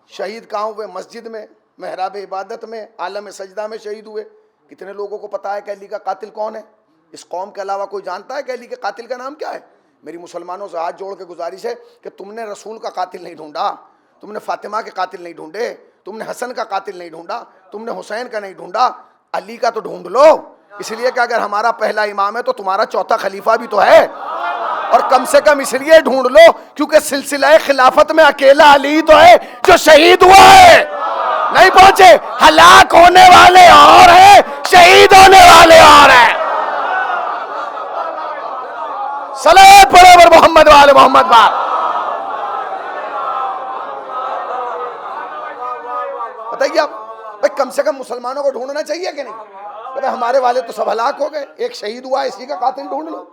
شہید کہاں ہوئے؟ مسجد میں, محراب عبادت میں, عالم سجدہ میں شہید ہوئے. کتنے لوگوں کو پتا ہے کہ علی کا قاتل کون ہے؟ اس قوم کے علاوہ کوئی جانتا ہے کہ علی کے قاتل کا نام کیا ہے؟ میری مسلمانوں سے ہاتھ جوڑ کے گزارش ہے کہ تم نے رسول کا قاتل نہیں ڈھونڈا, تم نے فاطمہ کے قاتل نہیں ڈھونڈے, تم نے حسن کا قاتل نہیں ڈھونڈا, تم نے حسین کا نہیں ڈھونڈا, علی کا تو ڈھونڈ لو. اس لیے کہ اگر ہمارا پہلا امام ہے تو تمہارا چوتھا خلیفہ بھی تو ہے. اور کم سے کم اس لیے ڈھونڈ لو کیونکہ سلسلہ خلافت میں اکیلا علی تو ہے جو شہید ہوا ہے. نہیں پہنچے؟ ہلاک ہونے والے اور ہیں, شہید ہونے والے اور ہیں. صلوات پڑھو پر محمد والے محمد بار. بتائیے آپ, بھائی کم سے کم مسلمانوں کو ڈھونڈنا چاہیے کہ نہیں؟ ہمارے والے تو سب ہلاک ہو گئے, ایک شہید ہوا, اسی کا قاتل ڈھونڈ لو.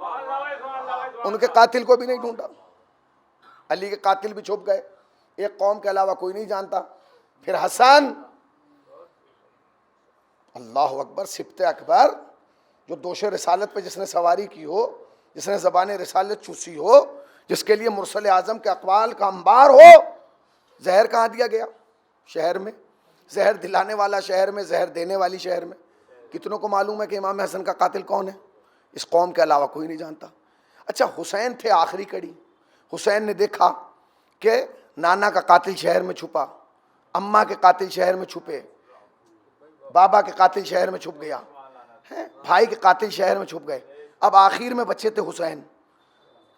ان کے قاتل کو بھی نہیں ڈھونڈا. علی کے قاتل بھی چھپ گئے, ایک قوم کے علاوہ کوئی نہیں جانتا. پھر حسن, اللہ اکبر, سبط اکبر, جو دوش رسالت پہ جس نے سواری کی ہو, جس نے زبان رسالت چوسی ہو, جس کے لیے مرسل اعظم کے اقوال کا انبار ہو. زہر کہاں دیا گیا؟ شہر میں. زہر دلانے والا شہر میں, زہر دینے والی شہر میں. کتنوں کو معلوم ہے کہ امام حسن کا قاتل کون ہے؟ اس قوم کے علاوہ کوئی نہیں جانتا. اچھا, حسین تھے آخری کڑی. حسین نے دیکھا کہ نانا کا قاتل شہر میں چھپا, اماں کے قاتل شہر میں چھپے, بابا کے قاتل شہر میں چھپ گیا, بھائی کے قاتل شہر میں چھپ گئے. اب آخر میں بچے تھے حسین.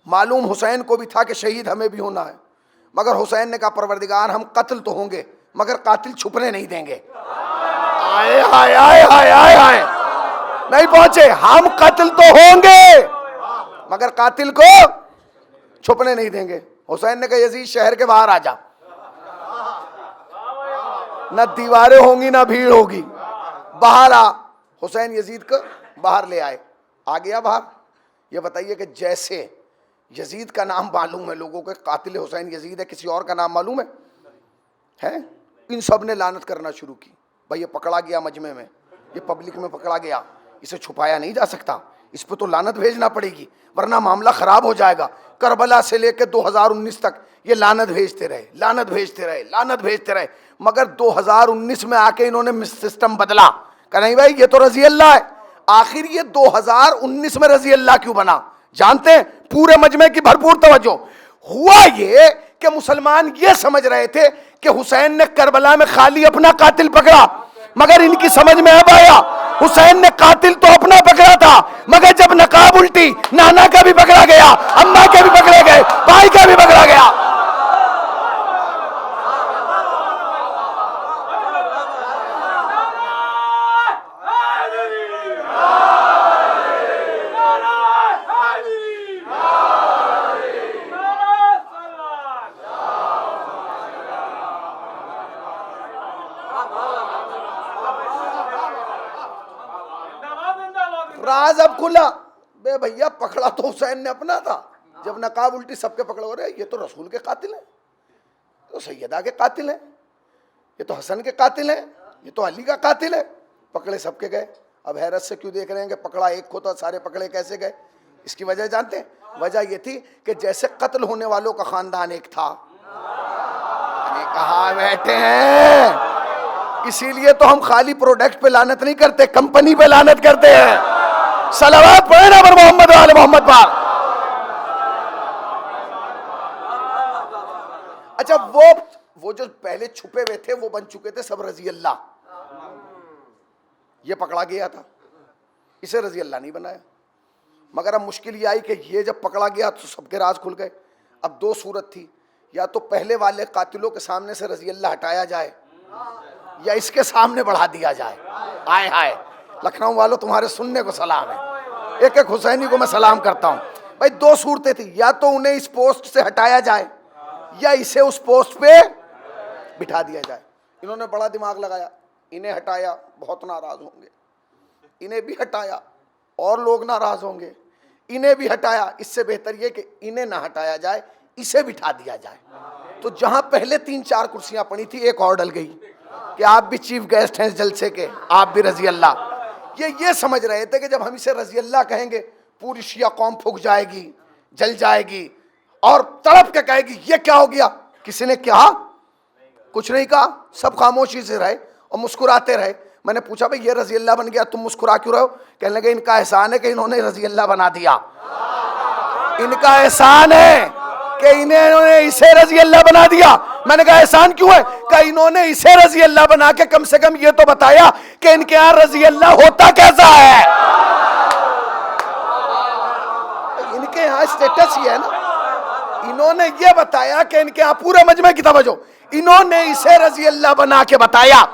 معلوم حسین کو بھی تھا کہ شہید ہمیں بھی ہونا ہے، مگر حسین نے کہا پروردگار ہم قتل تو ہوں گے مگر قاتل چھپنے نہیں دیں گے۔ آئے آئے آئے آئے آئے آئے، نہیں پہنچے، ہم قتل تو ہوں گے مگر قاتل کو چھپنے نہیں دیں گے۔ حسین نے کہا یزید شہر کے باہر آ جا، نہ دیواریں ہوں گی نہ بھیڑ ہوگی، باہر آ۔ حسین یزید کو باہر لے آئے، آ گیا باہر۔ یہ بتائیے کہ جیسے یزید کا نام معلوم ہے لوگوں کے، قاتل حسین یزید ہے، کسی اور کا نام معلوم ہے؟ ان سب نے لعنت کرنا شروع کی، بھائی یہ پکڑا گیا مجمع میں، یہ پبلک میں پکڑا گیا، اسے چھپایا نہیں جا سکتا، اس پہ تو لعنت بھیجنا پڑے گی ورنہ معاملہ خراب ہو جائے گا۔ کربلا سے لے کے 2019 تک یہ لعنت بھیجتے رہے، لعنت بھیجتے رہے، لعنت بھیجتے رہے، مگر 2019 میں آ کے انہوں نے سسٹم بدلا کہ نہیں بھائی یہ تو رضی اللہ ہے۔ آخر یہ 2019 میں رضی اللہ کیوں بنا جانتے ہیں؟ پورے مجمع کی بھرپور توجہ۔ ہوا یہ کہ مسلمان یہ سمجھ رہے تھے کہ حسین نے کربلا میں خالی اپنا قاتل پکڑا، مگر ان کی سمجھ میں اب آیا حسین نے قاتل تو اپنا پکڑا تھا، مگر جب نقاب الٹی نانا کا بھی پکڑا گیا، اماں کے بھی پکڑے گئے، بھائی کا بھی پکڑا گیا۔ راز اب کھلا، بے بھیا پکڑا تو حسین نے اپنا تھا، جب نقاب الٹی سب کے پکڑ ہو رہے، یہ تو رسول کے قاتل ہیں، یہ تو سیدہ کے قاتل ہیں، یہ تو حسن کے قاتل ہیں، یہ تو علی کا قاتل ہے، پکڑے سب کے گئے۔ اب حیرت سے کیوں دیکھ رہے ہیں کہ پکڑا ایک کو تو سارے پکڑے کیسے گئے؟ اس کی وجہ جانتے ہیں؟ وجہ یہ تھی کہ جیسے قتل ہونے والوں کا خاندان ایک تھا، کہاں بیٹھے ہیں، اسی لیے تو ہم خالی پروڈکٹ پہ لعنت نہیں کرتے، کمپنی پہ لعنت کرتے ہیں۔ صلوات پڑھیں نا پر محمد وآل محمد پر۔ اچھا وہ جو پہلے چھپے ہوئے تھے وہ بن چکے تھے سب رضی اللہ، یہ پکڑا گیا تھا، اسے رضی اللہ نہیں بنایا، مگر اب مشکل یہ آئی کہ یہ جب پکڑا گیا تو سب کے راز کھل گئے۔ اب دو صورت تھی، یا تو پہلے والے قاتلوں کے سامنے سے رضی اللہ ہٹایا جائے یا اس کے سامنے بڑھا دیا جائے۔ آئے ہائے، لکھنؤ والوں تمہارے سننے کو سلام ہے، ایک ایک حسینی کو میں سلام کرتا ہوں۔ بھائی دو صورتیں تھیں، یا تو انہیں اس پوسٹ سے ہٹایا جائے یا اسے اس پوسٹ پہ بٹھا دیا جائے۔ انہوں نے بڑا دماغ لگایا، انہیں ہٹایا بہت ناراض ہوں گے، انہیں بھی ہٹایا اور لوگ ناراض ہوں گے، انہیں بھی ہٹایا، اس سے بہتر یہ کہ انہیں نہ ہٹایا جائے اسے بٹھا دیا جائے۔ تو جہاں پہلے 3-4 کرسیاں پڑی تھی ایک اور ڈل گئی کہ آپ بھی چیف گیسٹ ہیں اس جلسے کے، آپ بھی رضی اللہ۔ یہ سمجھ رہے تھے کہ جب ہم اسے رضی اللہ کہیں گے پوری شیعہ قوم پھک جائے گی، جل جائے گی اور تڑپ کے کہے گی یہ کیا ہو گیا۔ کسی نے کہا؟ کچھ نہیں کہا، سب خاموشی سے رہے اور مسکراتے رہے۔ میں نے پوچھا بھئی یہ رضی اللہ بن گیا تم مسکرا کیوں رہے ہو؟ کہنے لگے ان کا احسان ہے کہ انہوں نے رضی اللہ بنا دیا، ان کا احسان ہے کہ انہوں نے اسے رضی اللہ بنا دیا۔ میں نے کہا احسان کیوں ہے؟ کہ انہوں نے اسے رضی اللہ بنا کے کم سے کم یہ تو بتایا کہ ان کے یہاں رضی اللہ ہوتا کیسا ہے۔ ان کے یہاں اسٹیٹس یہ ہے نا، انہوں نے یہ بتایا کہ ان کے یہاں پورے مجمع کی توجہ، انہوں نے اسے رضی اللہ بنا کے بتایا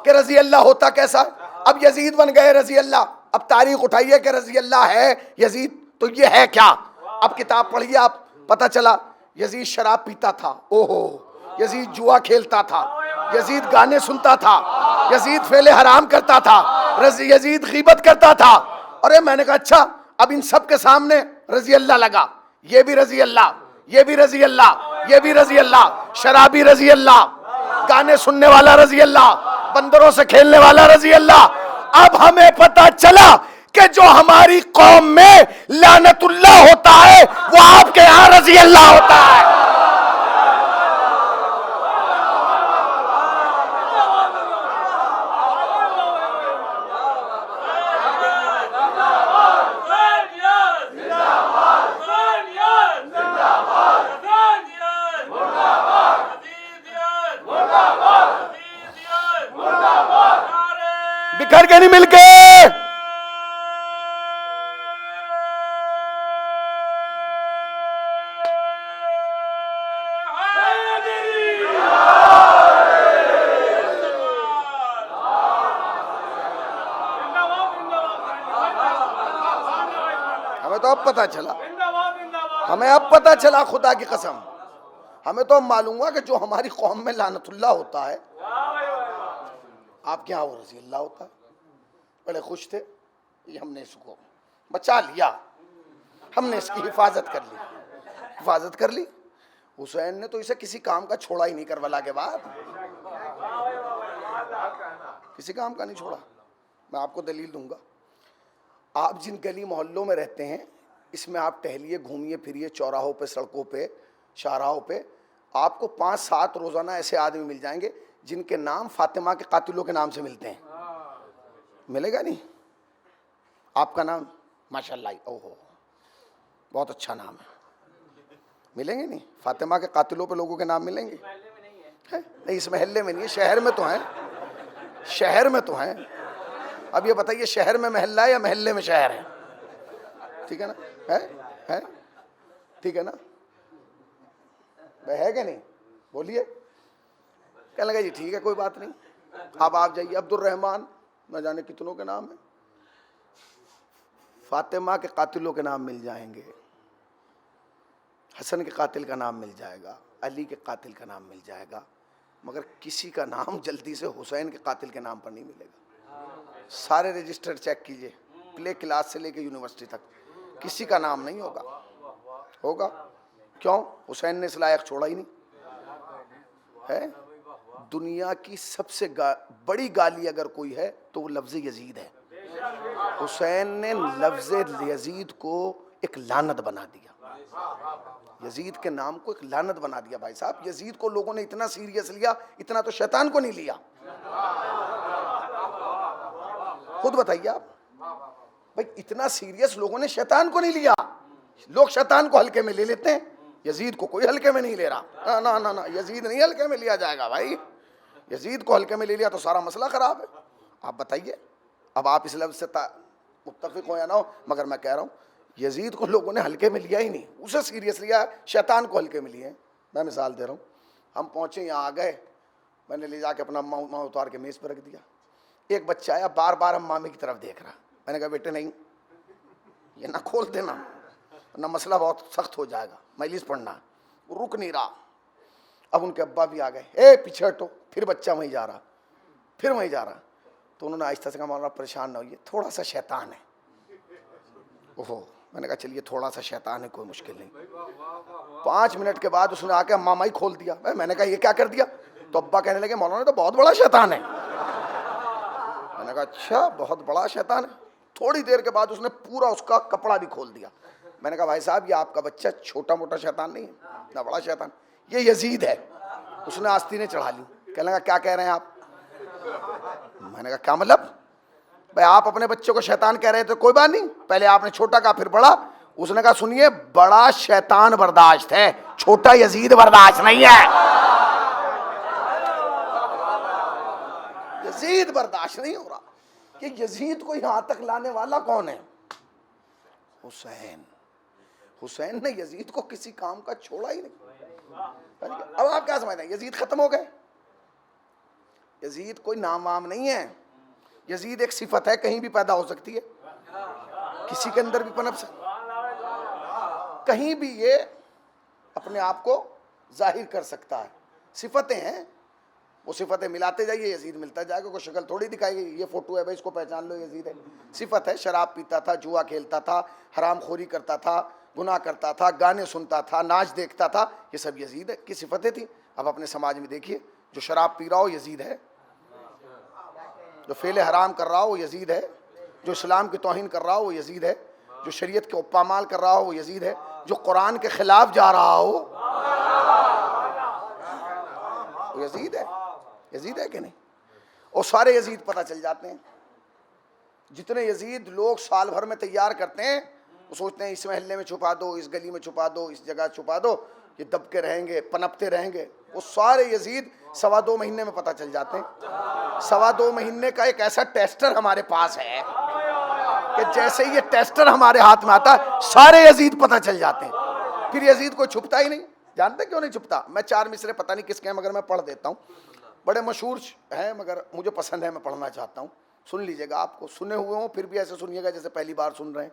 کہ رضی اللہ ہوتا کیسا ہے۔ اب یزید بن گئے رضی اللہ، اب تاریخ اٹھائیے کہ رضی اللہ ہے یزید تو یہ ہے کیا؟ اب کتاب پڑھیے، آپ پتہ چلا یزید شراب پیتا تھا، اوہو، یزید جوا کھیلتا تھا، یزید گانے سنتا تھا، یزید فعل حرام کرتا تھا، یزید غیبت کرتا تھا۔ اور میں نے کہا اچھا اب ان سب کے سامنے رضی اللہ لگا، یہ بھی رضی اللہ، یہ بھی رضی اللہ، یہ بھی رضی اللہ، شرابی رضی اللہ، گانے سننے والا رضی اللہ، بندروں سے کھیلنے والا رضی اللہ۔ اب ہمیں پتہ چلا کہ جو ہماری قوم میں لعنت اللہ ہوتا ہے وہ آپ کے یہاں رضی اللہ ہوتا ہے۔ بکھر کے نہیں مل کے، تو اب پتہ چلا، ہمیں اب پتہ چلا خدا کی قسم، ہمیں تو اب معلوم ہوا کہ جو ہماری قوم میں لعنت اللہ ہوتا ہے آپ کے یہاں وہ رضی اللہ ہوتا ہے. بڑے خوش تھے، یہ ہم نے اس کو بچا لیا، ہم نے اس کی حفاظت کر لی. حسین نے تو اسے کسی کام کا چھوڑا ہی نہیں کربلا کے بعد، کسی کام کا نہیں چھوڑا. میں آپ کو دلیل دوں گا. آپ جن گلی محلوں میں رہتے ہیں اس میں آپ ٹہلیے، گھومیے پھریے، چوراہوں پہ، سڑکوں پہ، شاہراہوں پہ، آپ کو 5-7 روزانہ ایسے آدمی مل جائیں گے جن کے نام فاطمہ کے قاتلوں کے نام سے ملتے ہیں. ملے گا نہیں؟ آپ کا نام ماشاءاللہ، اوہو بہت اچھا نام ہے، ملیں گے نہیں؟ فاطمہ کے قاتلوں پہ لوگوں کے نام ملیں گے؟ نہیں، اس محلے میں نہیں ہے، شہر میں تو ہیں، شہر میں تو ہیں. اب یہ بتائیے شہر میں محلہ ہے یا محلے میں شہر ہے؟ ٹھیک ہے نا؟ ہے ٹھیک ہے نا؟ ہے کہ نہیں؟ بولیے. کہنے لگا جی ٹھیک ہے کوئی بات نہیں. اب آپ جائیے، عبد الرحمن نہ جانے کتنوں کے نام ہیں، فاطمہ کے قاتلوں کے نام مل جائیں گے، حسن کے قاتل کا نام مل جائے گا، علی کے قاتل کا نام مل جائے گا، مگر کسی کا نام جلدی سے حسین کے قاتل کے نام پر نہیں ملے گا. سارے رجسٹر چیک کیجئے، پلے کلاس سے لے کے یونیورسٹی تک، کسی کا نام نہیں ہوگا. کیوں؟ حسین نے اس لائق چھوڑا ہی نہیں ہے. دنیا کی سب سے بڑی گالی اگر کوئی ہے تو وہ لفظ یزید ہے. حسین نے لفظ یزید کو ایک لعنت بنا دیا، یزید کے نام کو ایک لعنت بنا دیا. بھائی صاحب یزید کو لوگوں نے اتنا سیریس لیا، اتنا تو شیطان کو نہیں لیا. خود بتائیے آپ بھائی، اتنا سیریس لوگوں نے شیطان کو نہیں لیا. لوگ شیطان کو ہلکے میں لے لیتے ہیں، یزید کو کوئی ہلکے میں نہیں لے رہا. نہ یزید نہیں ہلکے میں لیا جائے گا بھائی. یزید کو ہلکے میں لے لیا تو سارا مسئلہ خراب ہے. آپ بتائیے، اب آپ اس لفظ سے متفق ہو یا نہ ہو، مگر میں کہہ رہا ہوں یزید کو لوگوں نے ہلکے میں لیا ہی نہیں، اسے سیریس لیا. شیطان کو ہلکے میں لیے. میں مثال دے رہا ہوں. ہم پہنچے، یہاں آ گئے، میں نے لے جا کے اپنا اماں اتار کے میز پہ رکھ دیا. ایک بچہ آیا، بار بار امامی کی طرف دیکھ رہا. میں نے کہا بیٹے نہیں، یہ نہ کھول دینا، نہ مسئلہ بہت سخت ہو جائے گا، مجلس پڑھنا. وہ رک نہیں رہا. اب ان کے ابا بھی آ گئے، پیچھے ہٹو. پھر بچہ وہیں جا رہا. تو انہوں نے آہستہ سے کہا مولانا پریشان نہ ہوئیے، تھوڑا سا شیطان ہے. اوہو. میں نے کہا چلیے تھوڑا سا شیطان ہے، کوئی مشکل نہیں. 5 منٹ کے بعد اس نے آ کے ماما ہی کھول دیا. میں نے کہا یہ کیا کر دیا؟ تو ابا کہنے لگے مولانا تو بہت بڑا شیطان ہے. میں نے کہا اچھا بہت بڑا شیطان ہے. تھوڑی دیر کے بعد اس نے پورا اس کا کپڑا بھی کھول دیا. میں نے کہا بھائی صاحب یہ آپ کا بچہ چھوٹا موٹا شیطان نہیں ہے، نہ بڑا شیطان، یہ یزید ہے. اس نے آستینیں چڑھا لی. کہنے لگا کیا کہہ رہے ہیں آپ؟ میں نے کہا کیا مطلب؟ بھائی آپ اپنے بچوں کو شیطان کہہ رہے تھے، کوئی بات نہیں، پہلے آپ نے چھوٹا کہا پھر بڑا. اس نے کہا سنیے، بڑا شیطان برداشت ہے، چھوٹا یزید برداشت نہیں ہے. یزید برداشت نہیں ہو رہا. کہ یزید کو یہاں تک لانے والا کون ہے؟ حسین. حسین نے یزید کو کسی کام کا چھوڑا ہی نہیں. اب آپ کیا سمجھتے ہیں یزید ختم ہو گئے؟ یزید کوئی نام وام نہیں ہے. یزید ایک صفت ہے، کہیں بھی پیدا ہو سکتی ہے، کسی کے اندر بھی پنپ سکتی، کہیں بھی یہ اپنے آپ کو ظاہر کر سکتا ہے. صفتیں ہیں، وہ صفتیں ملاتے جائیے، یزید ملتا جائے گا. کوئی شکل تھوڑی دکھائے گی یہ فوٹو ہے بھائی اس کو پہچان لو یزید ہے. صفت ہے، شراب پیتا تھا، جوا کھیلتا تھا، حرام خوری کرتا تھا، گناہ کرتا تھا، گانے سنتا تھا، ناچ دیکھتا تھا، یہ سب یزید کی صفتیں تھیں. اب اپنے سماج میں دیکھیے، جو شراب پی رہا ہو یزید ہے، جو فعل حرام کر رہا ہو وہ یزید ہے، جو اسلام کی توہین کر رہا ہو وہ یزید ہے، جو شریعت کے پامال کر رہا ہو وہ یزید ہے، جو قرآن کے خلاف جا رہا ہو وہ یزید ہے. یزید ہے کہ نہیں؟ اور سارے یزید پتہ چل جاتے ہیں. جتنے یزید لوگ سال بھر میں تیار کرتے ہیں، وہ سوچتے ہیں اس محلے میں چھپا دو، اس گلی میں چھپا دو، اس جگہ چھپا دو، یہ دبکے رہیں گے، پنپتے رہیں گے. وہ سارے یزید 2.25 مہینے میں پتہ چل جاتے ہیں. 2.25 مہینے کا ایک ایسا ٹیسٹر ہمارے پاس ہے کہ جیسے یہ ٹیسٹر ہمارے ہاتھ میں آتا ہے سارے یزید پتہ چل جاتے ہیں. پھر یزید کوئی چھپتا ہی نہیں. جانتے کیوں نہیں چھپتا؟ میں 4 مصرے پتہ نہیں کس کے ہیں مگر میں پڑھ دیتا ہوں. بڑے مشہور ہیں مگر مجھے پسند ہے، میں پڑھنا چاہتا ہوں. سن لیجئے گا، آپ کو سنے ہوئے ہوں پھر بھی ایسے سنیے گا جیسے پہلی بار سن رہے ہیں.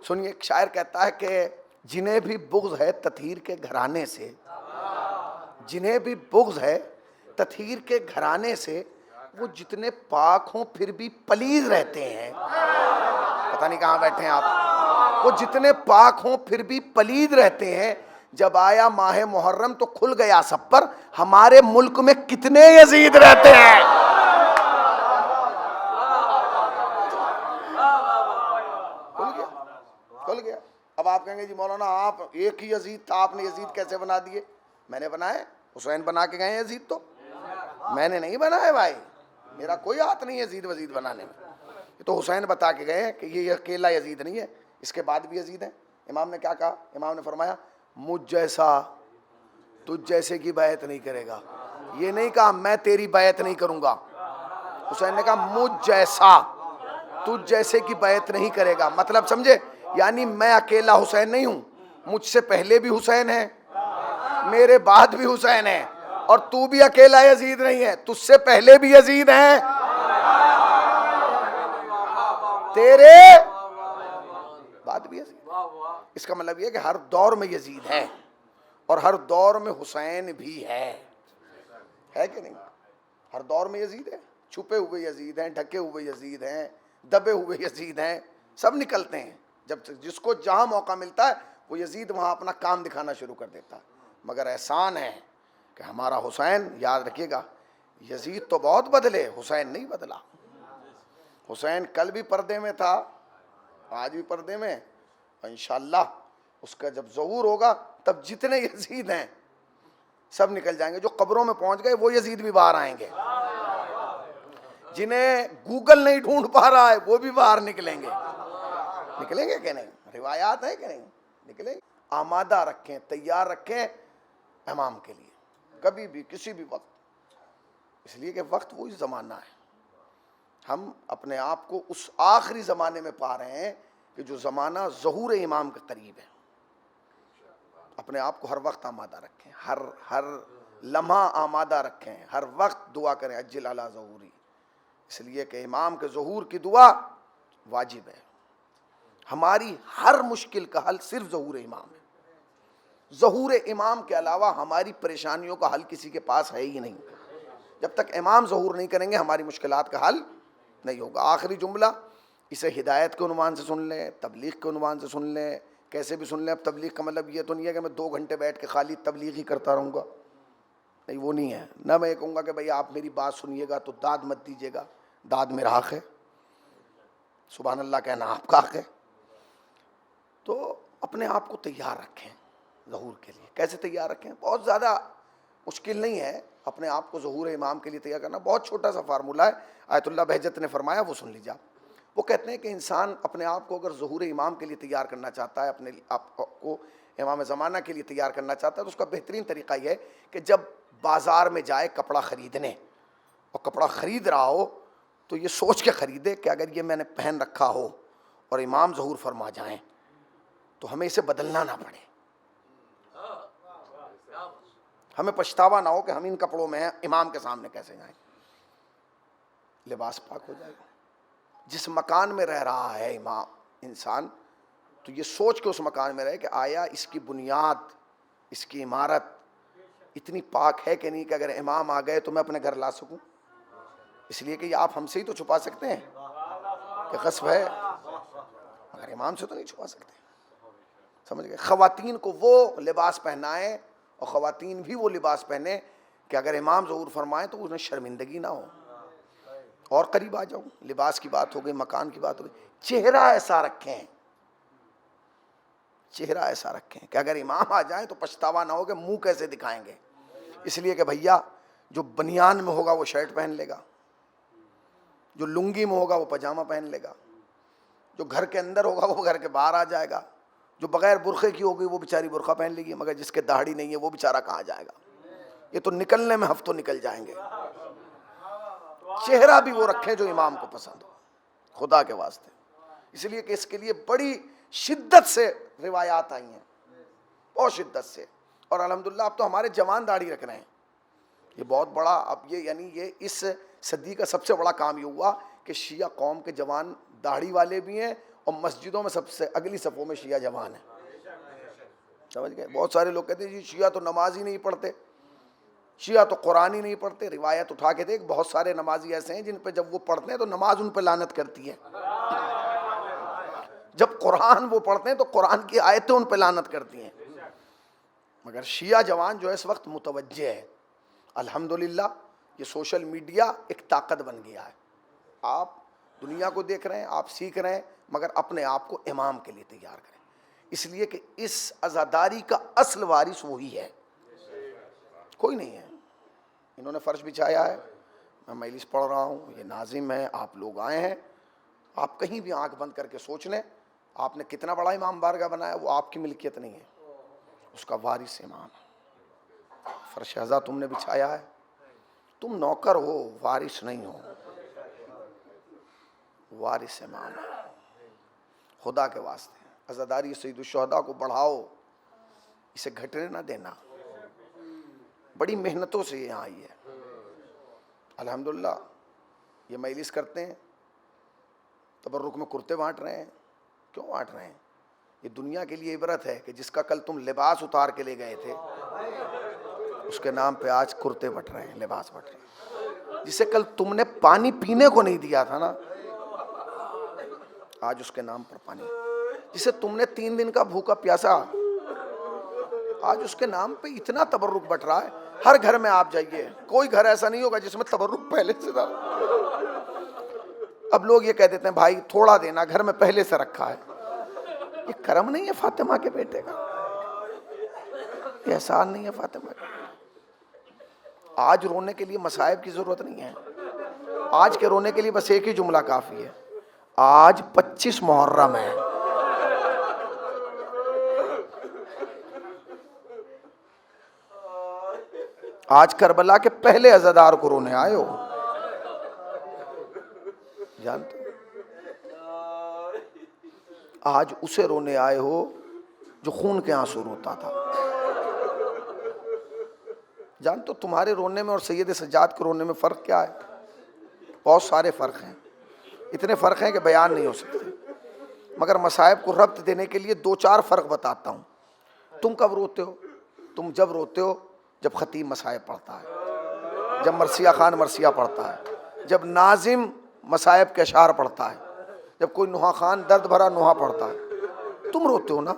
سنیے، ایک شاعر کہتا ہے کہ جنہیں بھی بغض ہے تطہیر کے گھرانے سے، جنہیں بھی بغض ہے تطہیر کے گھرانے سے، وہ جتنے پاک ہوں پھر بھی پلید رہتے ہیں۔ پتہ نہیں کہاں بیٹھے ہیں آپ۔ وہ جتنے پاک ہوں پھر بھی پلید رہتے ہیں۔ جب آیا ماہ محرم تو کھل گیا سب پر، ہمارے ملک میں کتنے یزید رہتے ہیں۔ کھل گیا۔ اب آپ کہیں گے جی مولانا آپ ایک ہی یزید تھا، آپ نے یزید کیسے بنا دیے؟ میں نے بنائے، حسین بنا کے گئے یزید، تو میں نے نہیں بنائے بھائی، میرا کوئی ہاتھ نہیں یزید وزید بنانے میں۔ یہ تو حسین بتا کے گئے کہ یہ اکیلا یزید نہیں ہے، اس کے بعد بھی یزید ہیں۔ امام نے کیا کہا؟ امام نے فرمایا مجھ جیسا تجھ جیسے کی بیعت نہیں کرے گا۔ یہ نہیں کہا میں تیری بیعت نہیں کروں گا، حسین نے کہا مجھ جیسا تجھ جیسے کی بیعت نہیں کرے گا۔ مطلب سمجھے؟ یعنی میں اکیلا حسین نہیں ہوں، مجھ سے پہلے بھی حسین ہے، میرے بعد بھی حسین ہے، اور تو بھی اکیلا یزید نہیں ہے، تجھ سے پہلے بھی یزید ہیں، تیرے بعد بھی یزید۔ اس کا مطلب یہ کہ ہر دور میں یزید ہے، اور ہر دور میں حسین بھی ہے کہ نہیں؟ ہر دور میں یزید ہے، چھپے ہوئے یزید ہیں، ڈھکے ہوئے یزید ہیں، دبے ہوئے یزید ہیں، سب نکلتے ہیں۔ جب جس کو جہاں موقع ملتا ہے وہ یزید وہاں اپنا کام دکھانا شروع کر دیتا ہے۔ مگر احسان ہے کہ ہمارا حسین، یاد رکھیے گا، یزید تو بہت بدلے، حسین نہیں بدلا۔ حسین کل بھی پردے میں تھا، آج بھی پردے میں، اور انشاءاللہ اس کا جب ظہور ہوگا تب جتنے یزید ہیں سب نکل جائیں گے۔ جو قبروں میں پہنچ گئے وہ یزید بھی باہر آئیں گے، جنہیں گوگل نہیں ڈھونڈ پا رہا ہے وہ بھی باہر نکلیں گے۔ نکلیں گے کہ نہیں؟ روایات ہے کہ نہیں؟ نکلیں گے۔ آمادہ رکھیں، تیار رکھیں امام کے لیے، کبھی بھی کسی بھی وقت، اس لیے کہ وقت وہی زمانہ ہے۔ ہم اپنے آپ کو اس آخری زمانے میں پا رہے ہیں کہ جو زمانہ ظہور امام کے قریب ہے۔ اپنے آپ کو ہر وقت آمادہ رکھیں، ہر لمحہ آمادہ رکھیں، ہر وقت دعا کریں اجل علی ظہوری، اس لیے کہ امام کے ظہور کی دعا واجب ہے۔ ہماری ہر مشکل کا حل صرف ظہور امام ہے۔ ظہور امام کے علاوہ ہماری پریشانیوں کا حل کسی کے پاس ہے ہی نہیں۔ جب تک امام ظہور نہیں کریں گے ہماری مشکلات کا حل نہیں ہوگا۔ آخری جملہ، اسے ہدایت کے عنوان سے سن لیں، تبلیغ کے عنوان سے سن لیں، کیسے بھی سن لیں۔ اب تبلیغ کا مطلب یہ تو نہیں ہے کہ میں 2 گھنٹے بیٹھ کے خالی تبلیغ ہی کرتا رہوں گا، نہیں، وہ نہیں ہے۔ نہ میں یہ کہوں گا کہ بھئی آپ میری بات سنیے گا تو داد مت دیجیے گا، داد میرا حق ہے، سبحان اللہ کہنا آپ کا حق ہے۔ تو اپنے آپ کو تیار رکھیں ظہور کے لیے۔ کیسے تیار رکھیں؟ بہت زیادہ مشکل نہیں ہے اپنے آپ کو ظہور امام کے لیے تیار کرنا، بہت چھوٹا سا فارمولہ ہے، آیت اللہ بہجت نے فرمایا، وہ سن لیجیے آپ۔ وہ کہتے ہیں کہ انسان اپنے آپ کو اگر ظہور امام کے لیے تیار کرنا چاہتا ہے، اپنے آپ کو امام زمانہ کے لیے تیار کرنا چاہتا ہے، تو اس کا بہترین طریقہ یہ ہے کہ جب بازار میں جائے کپڑا خریدنے اور کپڑا خرید رہا ہو تو یہ سوچ کے خریدے کہ اگر یہ میں نے پہن رکھا ہو اور امام ظہور فرما جائیں تو ہمیں اسے بدلنا نہ پڑے، ہمیں پچھتاوا نہ ہو کہ ہم ان کپڑوں میں ہیں، امام کے سامنے کیسے جائیں۔ لباس پاک ہو جائے گا۔ جس مکان میں رہ رہا ہے امام انسان، تو یہ سوچ کے اس مکان میں رہے کہ آیا اس کی بنیاد، اس کی عمارت اتنی پاک ہے کہ نہیں کہ اگر امام آ گئے تو میں اپنے گھر لا سکوں۔ اس لیے کہ یہ آپ ہم سے ہی تو چھپا سکتے ہیں کہ غصب ہے، مگر امام سے تو نہیں چھپا سکتے، سمجھ گئے؟ خواتین کو وہ لباس پہنائیں اور خواتین بھی وہ لباس پہنیں کہ اگر امام ظہور فرمائیں تو انہیں شرمندگی نہ ہو۔ اور قریب آ جاؤں، لباس کی بات ہو گئی، مکان کی بات ہو گئی، چہرہ ایسا رکھیں، چہرہ ایسا رکھیں کہ اگر امام آ جائیں تو پچھتاوا نہ ہو کہ منہ کیسے دکھائیں گے۔ اس لیے کہ بھیا جو بنیان میں ہوگا وہ شرٹ پہن لے گا، جو لنگی میں ہوگا وہ پاجامہ پہن لے گا، جو گھر کے اندر ہوگا وہ گھر کے باہر آ جائے گا، جو بغیر برقعے کی ہوگی وہ بیچاری برقع پہن لے گی، مگر جس کے داڑھی نہیں ہے وہ بیچارہ کہاں جائے گا؟ یہ تو نکلنے میں ہفتوں نکل جائیں گے۔ چہرہ بھی وہ رکھیں جو امام کو پسند ہو، خدا کے واسطے۔ اس لیے کہ اس کے لیے بڑی شدت سے روایات آئی ہیں، بہت شدت سے، اور الحمدللہ اب تو ہمارے جوان داڑھی رکھ رہے ہیں۔ یہ بہت بڑا، اب یہ یعنی یہ اس صدی کا سب سے بڑا کام یہ ہوا کہ شیعہ قوم کے جوان داڑھی والے بھی ہیں اور مسجدوں میں سب سے اگلی صفوں میں شیعہ جوان ہیں. سمجھ گئے؟ بہت سارے لوگ کہتے ہیں جی شیعہ تو نماز ہی نہیں پڑھتے، شیعہ تو قرآن ہی نہیں پڑھتے. روایت اٹھا کے دیکھ، بہت سارے نمازی ایسے ہیں جن پہ جب وہ پڑھتے ہیں تو نماز ان پہ لعنت کرتی ہے. جب قرآن وہ پڑھتے ہیں تو قرآن کی آیتیں ان پہ لعنت کرتی ہیں. مگر شیعہ جوان جو ہے اس وقت متوجہ ہے. الحمدللہ یہ سوشل میڈیا ایک طاقت بن گیا ہے. آپ دنیا کو دیکھ رہے ہیں، آپ سیکھ رہے ہیں، مگر اپنے آپ کو امام کے لیے تیار کریں، اس لیے کہ اس عزاداری کا اصل وارث وہی ہے، کوئی نہیں ہے. انہوں نے فرش بچھایا ہے، میں مجلس پڑھ رہا ہوں، یہ ناظم ہے، آپ لوگ آئے ہیں. آپ کہیں بھی آنکھ بند کر کے سوچ لیں، آپ نے کتنا بڑا امام بارگاہ بنایا، وہ آپ کی ملکیت نہیں ہے، اس کا وارث امام ہے. فرش ازا تم نے بچھایا ہے، تم نوکر ہو، وارث نہیں ہو، وارث امام ہے. خدا کے واسطے عزاداری سید الشہداء کو بڑھاؤ، اسے گھٹنے نہ دینا. بڑی محنتوں سے یہاں آئی ہے. الحمدللہ یہ مجلس کرتے ہیں، تبرک میں کرتے بانٹ رہے ہیں. کیوں بانٹ رہے ہیں؟ یہ دنیا کے لیے عبرت ہے کہ جس کا کل تم لباس اتار کے لے گئے تھے، اس کے نام پہ آج کرتے بٹ رہے ہیں، لباس بٹ رہے ہیں. جسے کل تم نے پانی پینے کو نہیں دیا تھا نا، آج اس کے نام پر پانی. جسے تم نے 3 دن کا بھوکا پیاسا، آج اس کے نام پہ اتنا تبرک بٹ رہا ہے. ہر گھر میں آپ جائیے، کوئی گھر ایسا نہیں ہوگا جس میں تبرک پہلے سے تھا. اب لوگ یہ کہہ دیتے ہیں بھائی تھوڑا دینا، گھر میں پہلے سے رکھا ہے. یہ کرم نہیں ہے فاطمہ کے بیٹے کا، یہ احسان نہیں ہے فاطمہ کا. آج رونے کے لیے مصائب کی ضرورت نہیں ہے. آج کے رونے کے لیے بس ایک ہی جملہ کافی ہے، آج 25 محرم ہے. آج کربلا کے پہلے عزادار کو رونے آئے ہو، جانتے ہو؟ آج اسے رونے آئے ہو جو خون کے آنسو روتا تھا. جانتے ہو تمہارے رونے میں اور سید سجاد کے رونے میں فرق کیا ہے؟ بہت سارے فرق ہیں، اتنے فرق ہیں کہ بیان نہیں ہو سکتے. مگر مصائب کو ربط دینے کے لیے 2-4 فرق بتاتا ہوں. تم کب روتے ہو؟ تم جب روتے ہو جب خطیب مصائب پڑھتا ہے، جب مرثیہ خان مرثیہ پڑھتا ہے، جب ناظم مصائب کے اشعار پڑھتا ہے، جب کوئی نوحہ خان درد بھرا نوحہ پڑھتا ہے، تم روتے ہو نا.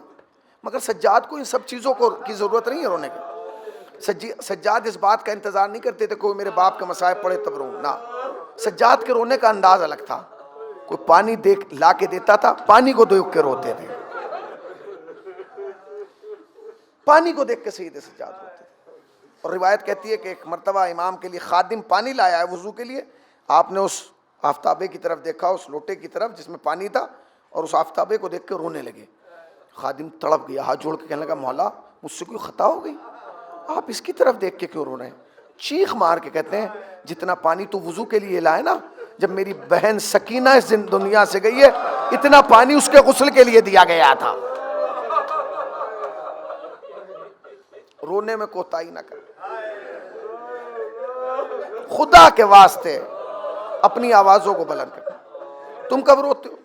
مگر سجاد کو ان سب چیزوں کی ضرورت نہیں ہے رونے کی. سجاد اس بات کا انتظار نہیں کرتے تھے کوئی میرے باپ کے مصائب پڑھے تب رو. نہ، سجاد کے رونے کا انداز الگ تھا. کوئی پانی لا کے دیتا تھا، پانی کو دیکھ کے روتے تھے، پانی کو دیکھ کے سید سجاد روتے تھے. اور روایت کہتی ہے کہ ایک مرتبہ امام کے لیے خادم پانی لایا ہے وضو کے لیے. آپ نے اس آفتابے کی طرف دیکھا، اس لوٹے کی طرف جس میں پانی تھا، اور اس آفتابے کو دیکھ کے رونے لگے. خادم تڑپ گیا، ہاتھ جوڑ کے کہنے لگا مولا مجھ سے کوئی خطا ہو گئی، آپ اس کی طرف دیکھ کے کیوں رو رہے ہیں؟ چیخ مار کے کہتے ہیں جتنا پانی تو وضو کے لیے لائے نا، جب میری بہن سکینہ اس دنیا سے گئی ہے اتنا پانی اس کے غسل کے لیے دیا گیا تھا. رونے میں کوتاہی نہ کر، خدا کے واسطے اپنی آوازوں کو بلند کر. تم کب روتے ہو؟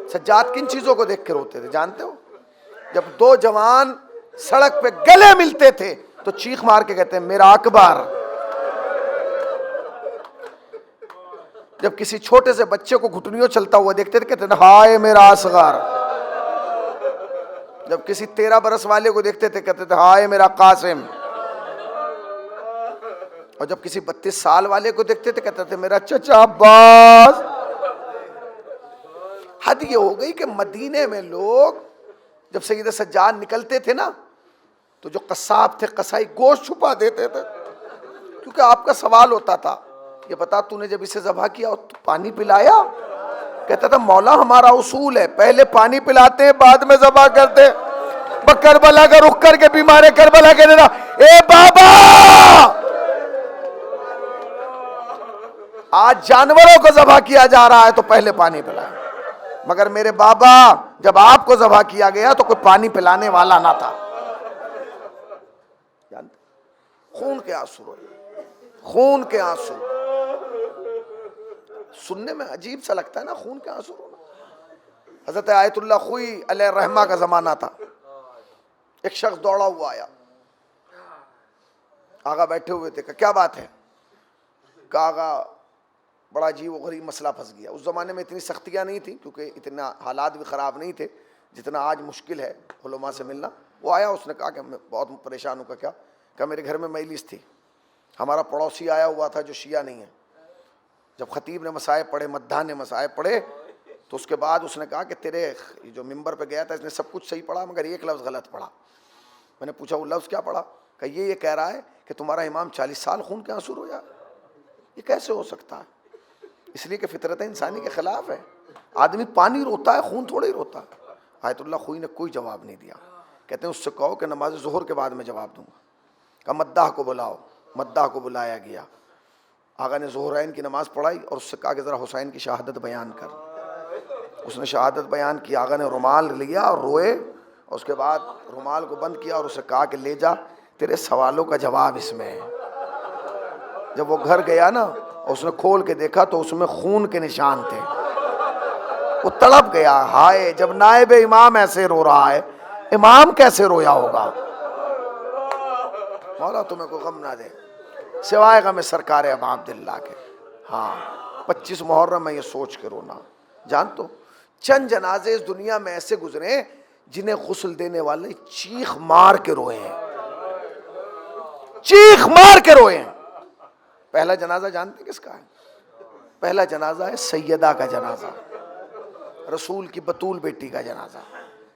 سجاد کن چیزوں کو دیکھ کے روتے تھے جانتے ہو؟ جب 2 جوان سڑک پہ گلے ملتے تھے تو چیخ مار کے کہتے ہیں میرا اکبر. جب کسی چھوٹے سے بچے کو گھٹنیوں چلتا ہوا دیکھتے تھے کہتے ہیں ہائے میرا اصغر. جب کسی 13 برس والے کو دیکھتے تھے کہتے تھے ہائے میرا قاسم. اور جب کسی 32 سال والے کو دیکھتے تھے کہتے تھے میرا چچا عباس. حد یہ ہو گئی کہ مدینے میں لوگ جب سید سجاد نکلتے تھے نا تو جو قصاب تھے قصائی گوشت چھپا دیتے تھے، کیونکہ آپ کا سوال ہوتا تھا یہ بتا تو نے جب اسے ذبح کیا تو پانی پلایا؟ کہتا تھا مولا ہمارا اصول ہے پہلے پانی پلاتے ہیں بعد میں ذبح کرتے. کربلا کا رخ کر کے بیمار کربلا کہتے تھا اے بابا آج جانوروں کو ذبح کیا جا رہا ہے تو پہلے پانی پلائے. مگر میرے بابا جب آپ کو ذبح کیا گیا تو کوئی پانی پلانے والا نہ تھا. خون کے آنسو روئے، خون کے آنسو. سننے میں عجیب سا لگتا ہے نا خون کے آنسو رونا. حضرت آیت اللہ خوئی علیہ الرحمہ کا زمانہ تھا. ایک شخص دوڑا ہوا آیا, آقا بیٹھے ہوئے تھے, کہ کیا بات ہے؟ کہا آقا بڑا عجیب و غریب مسئلہ پھنس گیا. اس زمانے میں اتنی سختیاں نہیں تھیں, کیونکہ اتنا حالات بھی خراب نہیں تھے جتنا آج مشکل ہے علماء سے ملنا. وہ آیا, اس نے کہا کہ میں بہت پریشان ہوں. کیا؟ کہ میرے گھر میں مجلس تھی, ہمارا پڑوسی آیا ہوا تھا جو شیعہ نہیں ہے. جب خطیب نے مسائب پڑھے, مداح نے مسائب پڑھے, تو اس کے بعد اس نے کہا کہ تیرے جو ممبر پہ گیا تھا اس نے سب کچھ صحیح پڑھا مگر ایک لفظ غلط پڑھا. میں نے پوچھا وہ لفظ کیا پڑھا؟ کہ یہ کہہ رہا ہے کہ تمہارا امام 40 سال خون کے آنسو رویا. یہ کیسے ہو سکتا ہے؟ اس لیے کہ فطرت انسانی کے خلاف ہے. آدمی پانی روتا ہے, خون تھوڑے ہی روتا ہے. آیت اللہ خوئی نے کوئی جواب نہیں دیا. کہتے ہیں اس سے کہو کہ نماز ظہر کے بعد میں جواب دوں گا. کہ مداح کو بلاؤ. مداح کو بلایا گیا. آقا نے ظہرین کی نماز پڑھائی اور اس سے کہا کہ ذرا حسین کی شہادت بیان کر. اس نے شہادت بیان کی. آقا نے رومال لیا اور روئے, اور اس کے بعد رومال کو بند کیا اور اسے کہا کہ لے جا, تیرے سوالوں کا جواب اس میں ہے. جب وہ گھر گیا نا, اس نے کھول کے دیکھا تو اس میں خون کے نشان تھے. وہ تڑپ گیا, ہائے جب نائب امام ایسے رو رہا ہے, امام کیسے رویا ہوگا. مولا تمہیں کوئی غم نہ دے سوائے غم سرکار ابا عبداللہ کے. ہاں 25 محرم میں یہ سوچ کے رونا. جان تو چند جنازے اس دنیا میں ایسے گزرے جنہیں غسل دینے والے چیخ مار کے روئے ہیں, چیخ مار کے روئے ہیں. پہلا جنازہ جانتے کس کا ہے؟ پہلا جنازہ ہے سیدہ کا جنازہ, رسول کی بطول بیٹی کا جنازہ.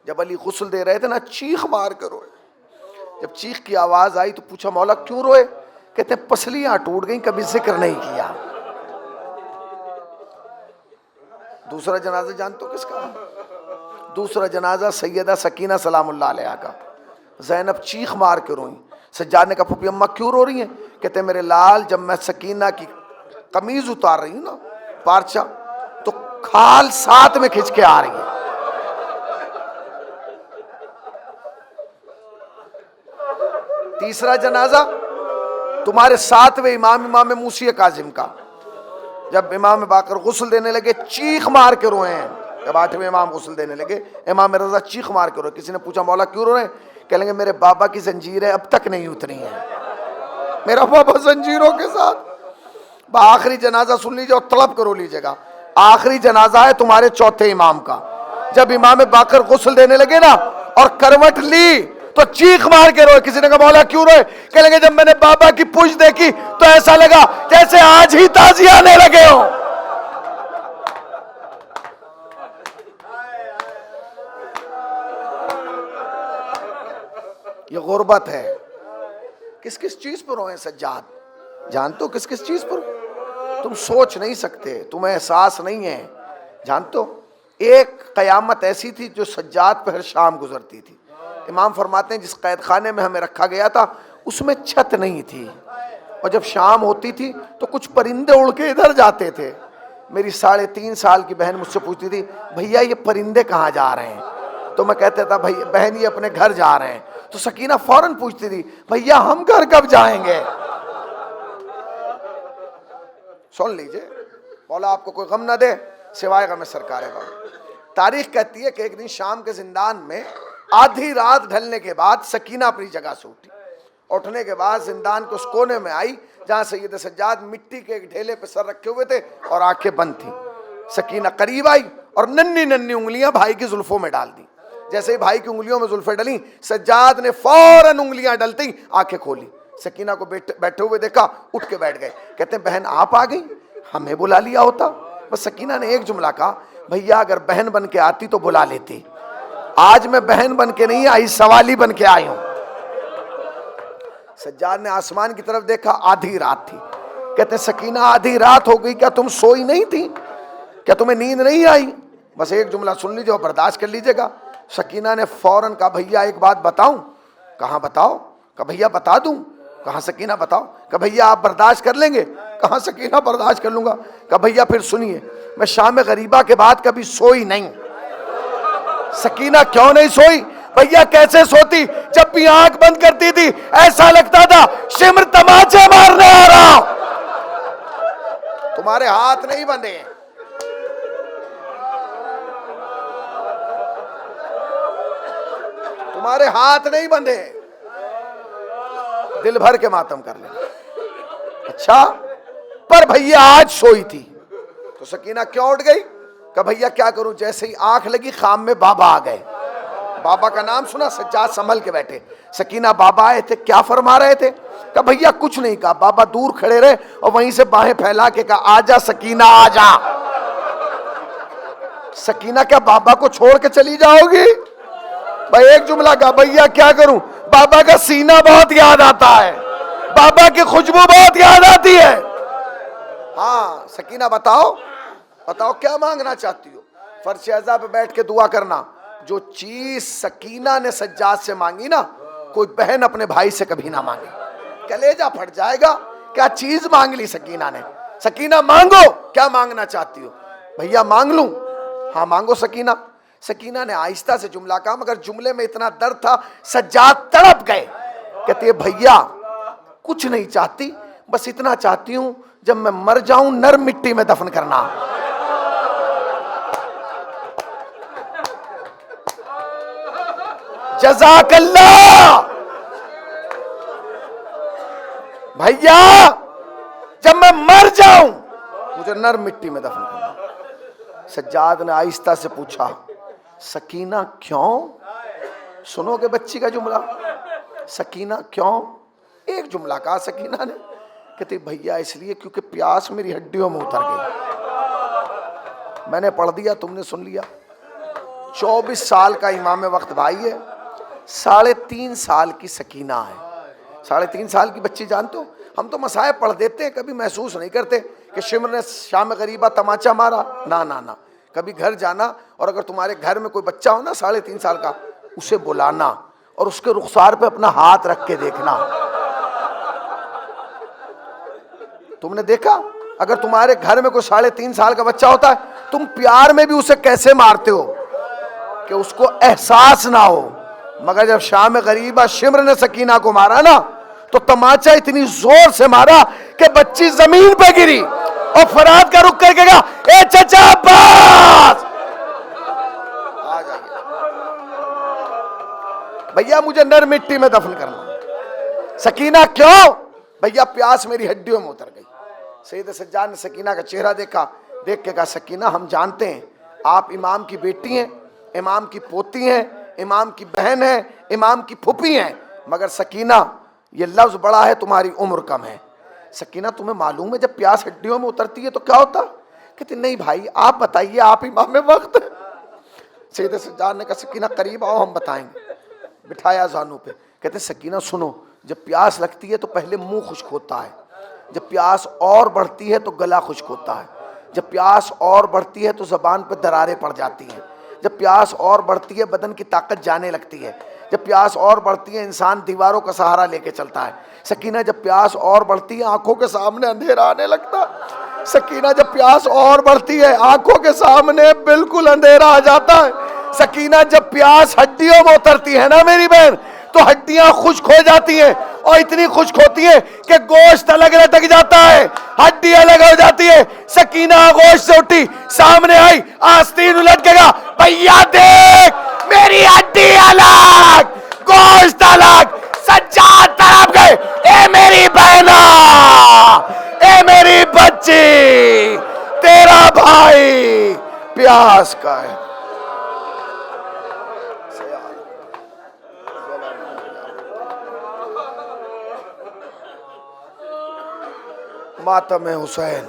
جب علی غسل دے رہے تھے نا, چیخ مار کے روئے. جب چیخ کی آواز آئی تو پوچھا مولا کیوں روئے؟ کہتے ہیں پسلیاں ٹوٹ گئیں, کبھی ذکر نہیں کیا. دوسرا جنازہ جانتے ہو کس کا؟ دوسرا جنازہ سیدہ سکینہ سلام اللہ علیہا کا. زینب چیخ مار کے روئیں. سجاد نے کہا پھوپھی اماں کیوں رو رہی ہیں؟ کہتے ہیں میرے لال جب میں سکینہ کی قمیض اتار رہی ہوں نا, پارچہ, تو کھال ساتھ میں کھچ کے آ رہی ہے. تیسرا جنازہ تمہارے 7ویں امام موسی کاظم کا. جب امام باقر غسل دینے لگے چیخ مار کے روئے ہیں. جب 8ویں امام غسل دینے لگے, امام رضا چیخ مار کے روئے. کسی نے پوچھا مولا کیوں رو رہے ہیں؟ کہہ لیں گے میرے بابا کی زنجیریں اب تک نہیں اتری ہیں, میرا بابا زنجیروں کے ساتھ. آخری جنازہ سن لیجیے اور تڑپ کرو لیجیے گا. آخری جنازہ ہے تمہارے 4تھے امام کا. جب امام باقر غسل دینے لگے نا اور کروٹ لی تو چیخ مار کے روئے. کسی نے کہا مولا کیوں روئے؟ کہہ لیں گے جب میں نے بابا کی پوچھ دیکھی تو ایسا لگا جیسے آج ہی تازی آنے لگے ہوں. یہ غربت ہے. کس کس چیز پر روئے سجاد؟ جانتے ہو کس کس چیز پر؟ تم سوچ نہیں سکتے, تمہیں احساس نہیں ہے. جانتے ہو ایک قیامت ایسی تھی جو سجاد پہ ہر شام گزرتی تھی. امام فرماتے ہیں جس قید خانے میں ہمیں رکھا گیا تھا اس میں چھت نہیں تھی, اور جب شام ہوتی تھی تو کچھ پرندے اڑ کے ادھر جاتے تھے. میری 3.5 سال کی بہن مجھ سے پوچھتی تھی بھیا یہ پرندے کہاں جا رہے ہیں؟ تو میں کہتا تھا بہن یہ اپنے گھر جا رہے ہیں. تو سکینہ فوراً پوچھتی تھی بھیا ہم گھر کب جائیں گے؟ سن لیجئے, مولا آپ کو کوئی غم نہ دے سوائے غم سرکار غم. تاریخ کہتی ہے کہ ایک دن شام کے زندان میں آدھی رات ڈھلنے کے بعد سکینہ اپنی جگہ سے اٹھی. اٹھنے کے بعد زندان کے اس کونے میں آئی جہاں سید سجاد مٹی کے ایک ڈھیلے پہ سر رکھے ہوئے تھے اور آنکھیں بند تھیں. سکینہ قریب آئی اور ننھی ننھی انگلیاں بھائی کی زلفوں میں ڈال دی. جیسے ہی بھائی کی انگلیوں میں زلفیں ڈلیں, سجاد نے فوراً انگلیاں ڈلتی آنکھیں کھولی. سکینہ کو بیٹھے ہوئے دیکھا, اٹھ کے بیٹھ گئے. کہتے ہیں بہن آپ آ گئی, ہمیں بلا لیا ہوتا. بس سکینہ نے ایک جملہ کہا بھیا اگر بہن بن کے آتی تو بلا لیتی, آج میں بہن بن کے نہیں آئی, سوالی بن کے آئی ہوں. سجاد نے آسمان کی طرف دیکھا, آدھی رات تھی. کہتے ہیں سکینہ آدھی رات ہو گئی, کیا تم سوئی نہیں تھی؟ کیا تمہیں نیند نہیں آئی؟ بس ایک جملہ سن لیجیے اور برداشت کر لیجیے گا. سکینہ نے فوراً کہا بھیا ایک بات بتاؤں. کہاں بتاؤ؟ کہا بھیا بتا دوں. کہاں سکینہ بتاؤ. کہا بھیا آپ برداشت کر لیں گے؟ کہاں سکینہ برداشت کر لوں گا. کہا بھیا پھر سنیے, میں شام غریبہ کے بعد کبھی سوئی نہیں. سکینہ کیوں نہیں سوئی؟ بھیا کیسے سوتی؟ جب بھی آنکھ بند کرتی تھی ایسا لگتا تھا شمر تماچے مارنے آ رہا. تمہارے ہاتھ نہیں بندھے, تمہارے ہاتھ نہیں بندھے، دل بھر کے ماتم کر لینا. اچھا پر بھیا آج سوئی تھی تو سکینہ کیوں اٹھ گئی؟ کہ بھیا کیا کروں، جیسے ہی آنکھ لگی خام میں بابا آ گئے. بابا کا نام سنا، سجاد سنبھل کے بیٹھے. سکینہ بابا آئے تھے، کیا فرما رہے تھے؟ کہ بھیا کچھ نہیں کہا. بابا دور کھڑے رہے اور وہیں سے باہیں پھیلا کے کہا آجا سکینہ آجا. سکینہ کیا بابا کو چھوڑ کے چلی جاؤ گی؟ بھائی ایک جملہ کہا بھیا کیا کروں، بابا کا سینہ بہت یاد آتا ہے، بابا کی خوشبو بہت یاد آتی ہے. ہاں سکینہ بتاؤ بتاؤ کیا مانگنا چاہتی ہو؟ فرش اعضا پہ بیٹھ کے دعا کرنا. جو چیز سکینہ نے سجاد سے مانگی نا، کوئی بہن اپنے بھائی سے کبھی نہ مانگے. کلیجہ پھٹ جائے گا. کیا چیز مانگ لی سکینہ نے؟ سکینہ مانگو، کیا مانگنا چاہتی ہو؟ بھیا مانگ لوں؟ ہاں مانگو سکینہ. سکینہ نے آہستہ سے جملہ کہا، مگر جملے میں اتنا درد تھا سجاد تڑپ گئے. کہتے بھیا کچھ نہیں چاہتی، بس اتنا چاہتی ہوں جب میں مر جاؤں نرم مٹی میں دفن کرنا. جزاک اللہ. بھیا جب میں مر جاؤں مجھے نرم مٹی میں دفن کرنا. سجاد نے آہستہ سے پوچھا سکینہ کیوں؟ سنو گے بچی کا جملہ؟ سکینہ کیوں؟ ایک جملہ کہا سکینہ نے. کہتے بھیا اس لیے کیونکہ پیاس میری ہڈیوں میں اتر گئی. میں نے پڑھ دیا، تم نے سن لیا. 24 سال کا امام وقت بھائی ہے، 3.5 سال کی سکینہ ہے. 3.5 سال کی بچی جانتے ہو، ہم تو مصائب پڑھ دیتے ہیں، کبھی محسوس نہیں کرتے کہ شمر نے شام غریبہ تماچا مارا. نہ کبھی گھر جانا اور اگر تمہارے گھر میں کوئی بچہ ہو نا 3.5 سال کا، اسے بلانا اور اس کے رخسار پہ اپنا ہاتھ رکھ کے دیکھنا. تم نے دیکھا اگر تمہارے گھر میں کوئی 3.5 سال کا بچہ ہوتا ہے، تم پیار میں بھی اسے کیسے مارتے ہو کہ اس کو احساس نہ ہو. مگر جب شام غریبہ شمر نے سکینہ کو مارا نا تو تماچا اتنی زور سے مارا کہ بچی زمین پہ گری اور فرات کا رخ کر کے کہا اے چچا عباس آ جائیے بھیا مجھے نرم مٹی میں دفن کرنا. سکینہ کیوں؟ بھیا پیاس میری ہڈیوں میں اتر گئی. سید سجاد نے سکینہ کا چہرہ دیکھا، دیکھ کے کہا سکینہ ہم جانتے ہیں آپ امام کی بیٹی ہیں، امام کی پوتی ہیں، امام کی بہن ہیں، امام کی پھوپھی ہیں، مگر سکینہ یہ لفظ بڑا ہے، تمہاری عمر کم ہے. سکینہ تمہیں معلوم ہے جب پیاس ہڈیوں میں اترتی ہے تو کیا ہوتا؟ کہتے نہیں بھائی آپ بتائیے، آپ امام وقت. سید سجاد نے کہا سکینہ قریب آؤ ہم بتائیں گے. بٹھایا زانوں پہ. کہتے سکینہ سنو، جب پیاس لگتی ہے تو پہلے منہ خشک ہوتا ہے، جب پیاس اور بڑھتی ہے تو گلا خشک ہوتا ہے، جب پیاس اور بڑھتی ہے تو زبان پہ دراریں پڑ جاتی ہیں، جب پیاس اور بڑھتی ہے بدن کی طاقت جانے لگتی ہے، جب پیاس اور بڑھتی ہے انسان دیواروں کا سہارا لے کے چلتا ہے. سکینہ جب پیاس اور بڑھتی ہے آنکھوں کے سامنے اندھیرا آنے لگتا ہے. سکینہ جب پیاس اور بڑھتی ہے آنکھوں کے سامنے بالکل اندھیرا آ جاتا ہے. سکینہ جب پیاس ہڈیوں میں اترتی ہے نا میری بہن تو ہڈیاں خشک ہو جاتی ہیں، اور اتنی خشک ہوتی ہے کہ گوشت الگ لٹک جاتا ہے، ہڈی الگ ہو جاتی ہے. سکینہ گوشت سے اٹھی، سامنے آئی، آستین الٹ کے گا بھیا دیکھ میری ہڈی الگ گوشت الگ. سجاد طرف گئے اے میری بہنا، اے میری بچی، تیرا بھائی پیاس کا ہے. ماتم حسین.